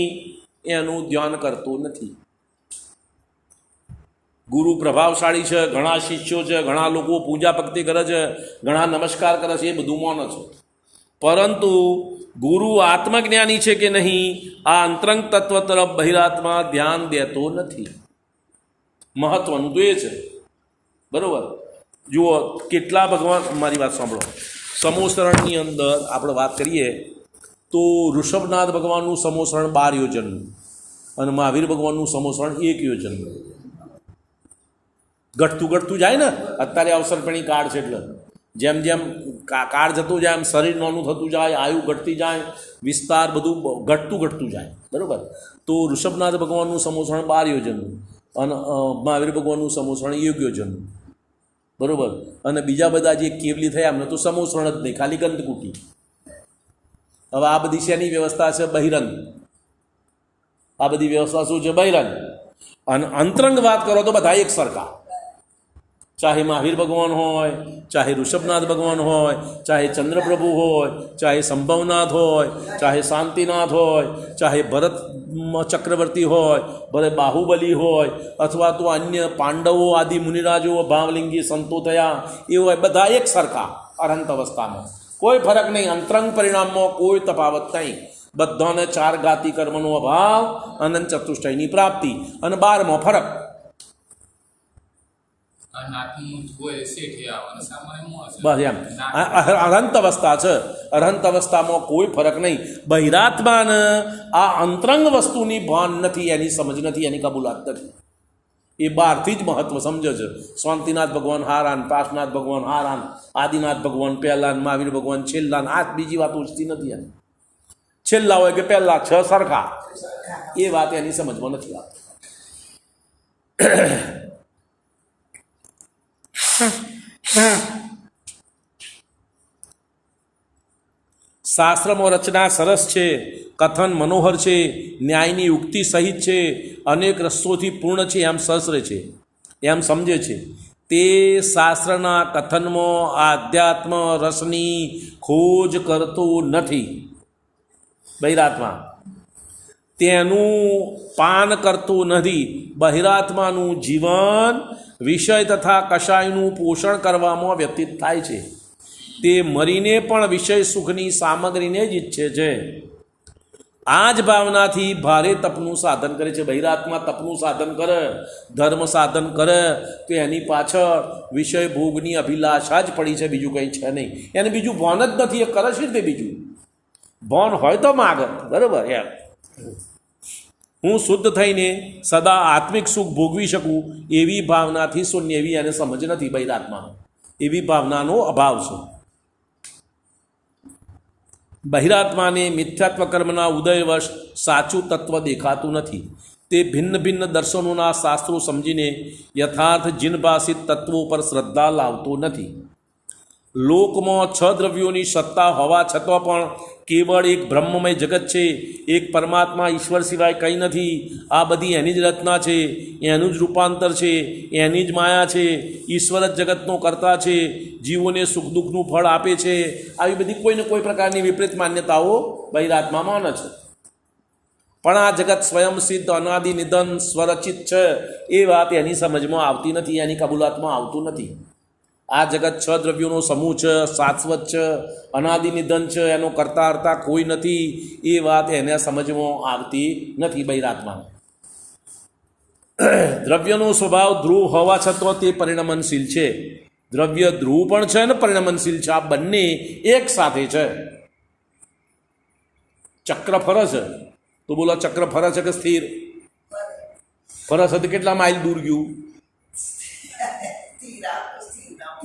એનું ધ્યાન કરતો નથી. ગુરુ પ્રભાવશાળી છે, ઘણા શિષ્યો છે, ઘણા લોકો પૂજા ભક્તિ કરે છે, ઘણા નમસ્કાર કરે છે, એ બધું માને છે. પરંતુ ગુરુ આત્મજ્ઞાની છે કે નહીં આ અંતરંગ તત્વ તરફ બહિરાત્મા ધ્યાન દેતો નથી. મહત્વનું તો એ છે. બરોબર. જુઓ કેટલા ભગવાન, મારી વાત સાંભળો, સમોસરણની અંદર આપણે વાત કરીએ તો ઋષભનાથ ભગવાનનું સમોસરણ 12 યોજનનું અને મહાવીર ભગવાનનું સમોસરણ 1 યોજનનું. ઘટતું જાય ને. અત્યારે અવસરપણી કાળ છે એટલે જેમ જેમ કાળ જતું જાય એમ શરીર નાનું થતું જાય, આયુ ઘટતી જાય, વિસ્તાર બધું ઘટતું જાય. બરાબર. તો ઋષભનાથ ભગવાનનું સમોસરણ 12 યોજનનું અને મહાવીર ભગવાનનું સમોસરણ 1 યોજનનું. બરાબર. અને બીજા બધા જે કેવલી થયા એમને તો સમોસરણ જ નહીં, ખાલી ગંધકુટી. હવે આ બધી શેની વ્યવસ્થા છે? બહિરંગ. આ બધી વ્યવસ્થા શું છે? બહિરંગ. અને અંતરંગ વાત કરો તો બધા એક સરખા. चाहे महावीर भगवान होय, चाहे ऋषभनाथ भगवान होय, चाहे चंद्रप्रभु होय, चाहे संभवनाथ होय, चाहे शांतिनाथ होय, चाहे भरत चक्रवर्ती होय, भले बाहुबली होय, अथवा तो अन्य पांडवों आदि मुनिराजो भावलिंगी संतो थया ए होय, बधा एक सरखा अरंत अवस्था में कोई फरक नहीं, अंतरंग परिणाम में कोई तफावत नहीं, बधाने चार गाती कर्मनो अभाव, अनंत चतुष्टयनी प्राप्ति અને 12મો ફરક बस एम अरंत अवस्था है, अरंत अवस्था में कोई फरक नहीं। बहिरात्मा ने आ अंतरंग वस्तुनी भान नहीं, एनी समझ नहीं, एनी कबूलात नहीं, ये बहारथी ज महत्व समझे छे। शांतिनाथ भगवान हारान, पार्श्वनाथ भगवान हारान, आदिनाथ भगवान पहला, महावीर भगवान छेल्ला, आ बीजी बात उठती नहीं, एनी छेल्ला होय के पहला छ सरखा, ये बात एनी समझ में नहीं आती। શાસ્ત્રમાં રચના સરસ છે, કથન મનોહર છે, ન્યાયની યુક્તિ સહિત છે, અનેક રસ્તોથી પૂર્ણ છે એમ સસરે છે, એમ સમજે છે। તે શાસ્ત્રના કથનમાં આધ્યાત્મ રસની ખોજ કરતો નથી, બહિરાત્મા તેનું પાન કરતું નથી। બહિરાત્માનું જીવન વિષય તથા કશાયનું પોષણ કરવામાં વ્યતીત થાય છે। તે મરીને પણ વિષય સુખની સામગ્રીને જ ઈચ્છે છે। આ જ ભાવનાથી ભારે તપનું સાધન કરે છે। બહિરાત્મા તપનું સાધન કરે, ધર્મ સાધન કરે તો એની પાછળ વિષય ભોગની અભિલાષા જ પડી છે, બીજું કંઈ છે નહીં। એને બીજું ભાન જ નથી, એ કરે છે તે બીજું ભાન હોય તો માગ, બરાબર। એમ હું શુદ્ધ થઈને સદા આત્મિક સુખ ભોગવી શકું એવી ભાવનાથી શૂન્ય, એવી એને સમજ નથી બહિરાત્માનો, એવી ભાવનાનો અભાવ છે। બહિરાત્માને મિથ્યાત્વ કર્મના ઉદયવશ સાચું તત્વ દેખાતું નથી। તે ભિન્ન ભિન્ન દર્શનોના શાસ્ત્રો સમજીને યથાર્થ જીનભાષિત તત્વો પર શ્રદ્ધા લાવતો નથી। લોકમાં 6 દ્રવ્યોની સત્તા હોવા છતાં પણ કેવળ એક બ્રહ્મમય જગત છે, એક પરમાત્મા ઈશ્વર સિવાય કંઈ નથી। આ બધી એની જ રચના છે, એનું જ રૂપાંતર છે, એની જ માયા છે। ઈશ્વર જ જગતનો કર્તા છે, જીવોને સુખ દુઃખનું ફળ આપે છે। આવી બધી કોઈને કોઈ પ્રકારની વિપરીત માન્યતાઓ બહિરાત્મા માને છે। પણ આ જગત સ્વયં સિદ્ધ અનાદિ નિધન સ્વરચિત છે એ વાત એની સમજમાં આવતી નથી, એની કબૂલાતમાં આવતું નથી। આ જગત 6 દ્રવ્યોનો સમૂહ છે, શાશ્વત છે, અનાદિ નિધન છે, એનો કરતા હર્તા કોઈ નથી, એ વાત એને સમજમાં આવતી નથી બહિરાત્માને। દ્રવ્યનો સ્વભાવ ધ્રુવ હોવા છતાં તે પરિણમનશીલ છે। દ્રવ્ય ધ્રુવ પણ છે ને પરિણમનશીલ છે, આ બંને એક સાથે છે। ચક્ર ફરે છે તો બોલો, ચક્ર ફરે છે કે સ્થિર ફરે છે? તો કેટલા માઇલ દૂર ગયું?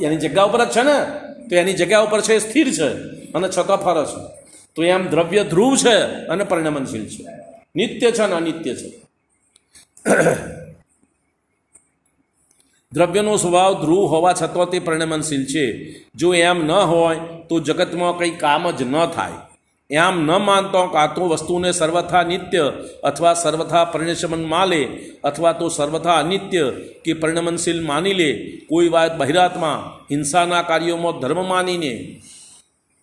એની જગ્યા ઉપર જ છે ને, તો એની જગ્યા ઉપર છે, સ્થિર છે અને છતાં ફરે છે। તો એમ દ્રવ્ય ધ્રુવ છે અને પરિણમનશીલ છે, નિત્ય છે અને અનિત્ય છે। દ્રવ્યનો સ્વભાવ ધ્રુવ હોવા છતાં તે પરિણમનશીલ છે। જો એમ ન હોય તો જગતમાં કંઈ કામ જ ન થાય। એમ ન માનતો કાં તો વસ્તુને સર્વથા નિત્ય અથવા સર્વથા પરિણમન માલે, અથવા તો સર્વથા અનિત્ય કે પરિણમનશીલ માની લે। કોઈ વાત બહિરાત્મા હિંસાના કાર્યોમાં ધર્મ માનીને,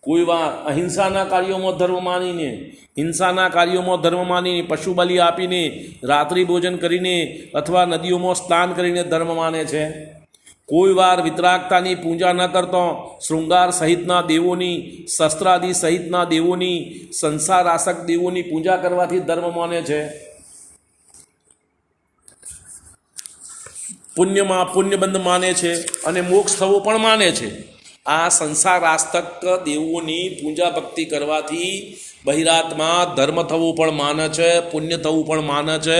કોઈ વાર અહિંસાના કાર્યોમાં ધર્મ માનીને, હિંસાના કાર્યોમાં ધર્મ માનીને, પશુ બલિ આપીને, રાત્રિ ભોજન કરીને અથવા નદીઓમાં સ્નાન કરીને ધર્મ માને છે। કોઈ વાર વિતરાગતાની પૂજા ન કરતો શૃંગાર સહિતના દેવોની, શસ્ત્રાદિ સહિતના દેવોની, સંસારાસક દેવોની પૂજા કરવાથી ધર્મ માને છે। પુણ્યમાં પુણ્યબંધ માને છે અને મોક્ષ થવો પણ માને છે। આ સંસારાસક્ત દેવોની પૂજા ભક્તિ કરવાથી બહિરાત્મા ધર્મ થવું પણ માને છે, પુણ્ય થવું પણ માને છે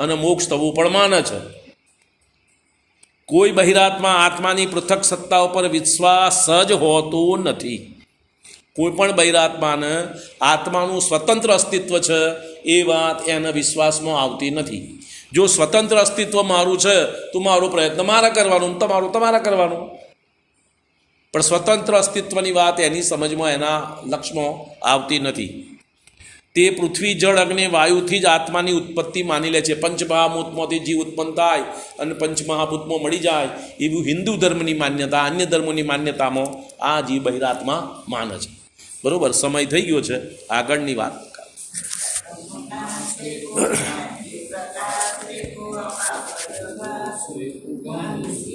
અને મોક્ષ થવું પણ માને છે। કોઈ બહિરાત્મા આત્માની પૃથક સત્તા ઉપર વિશ્વાસ જ હોતો નથી। કોઈ પણ બહિરાત્માને આત્માનું સ્વતંત્ર અસ્તિત્વ છે એ વાત એના વિશ્વાસમાં આવતી નથી। જો સ્વતંત્ર અસ્તિત્વ મારું છે તો મારો પ્રયત્ન મારે કરવાનો, તમારું તમારે કરવાનું, પણ સ્વતંત્ર અસ્તિત્વની વાત એની સમજમાં, એના લક્ષમાં આવતી નથી। તે પૃથ્વી જળ અગ્નિ વાયુથી જ આત્માની ઉત્પત્તિ માની લે છે. પંચમહાભૂતમાંથી જીવ ઉત્પન્ન થાય અને પંચમહાભૂતમાં મળી જાય એવું હિન્દુ ધર્મની માન્યતા. અન્ય ધર્મોની માન્યતામાં આ જીવ બહિરાત્મા માને છે. બરાબર, સમય થઈ ગયો છે, આગળની વાત. Thank you.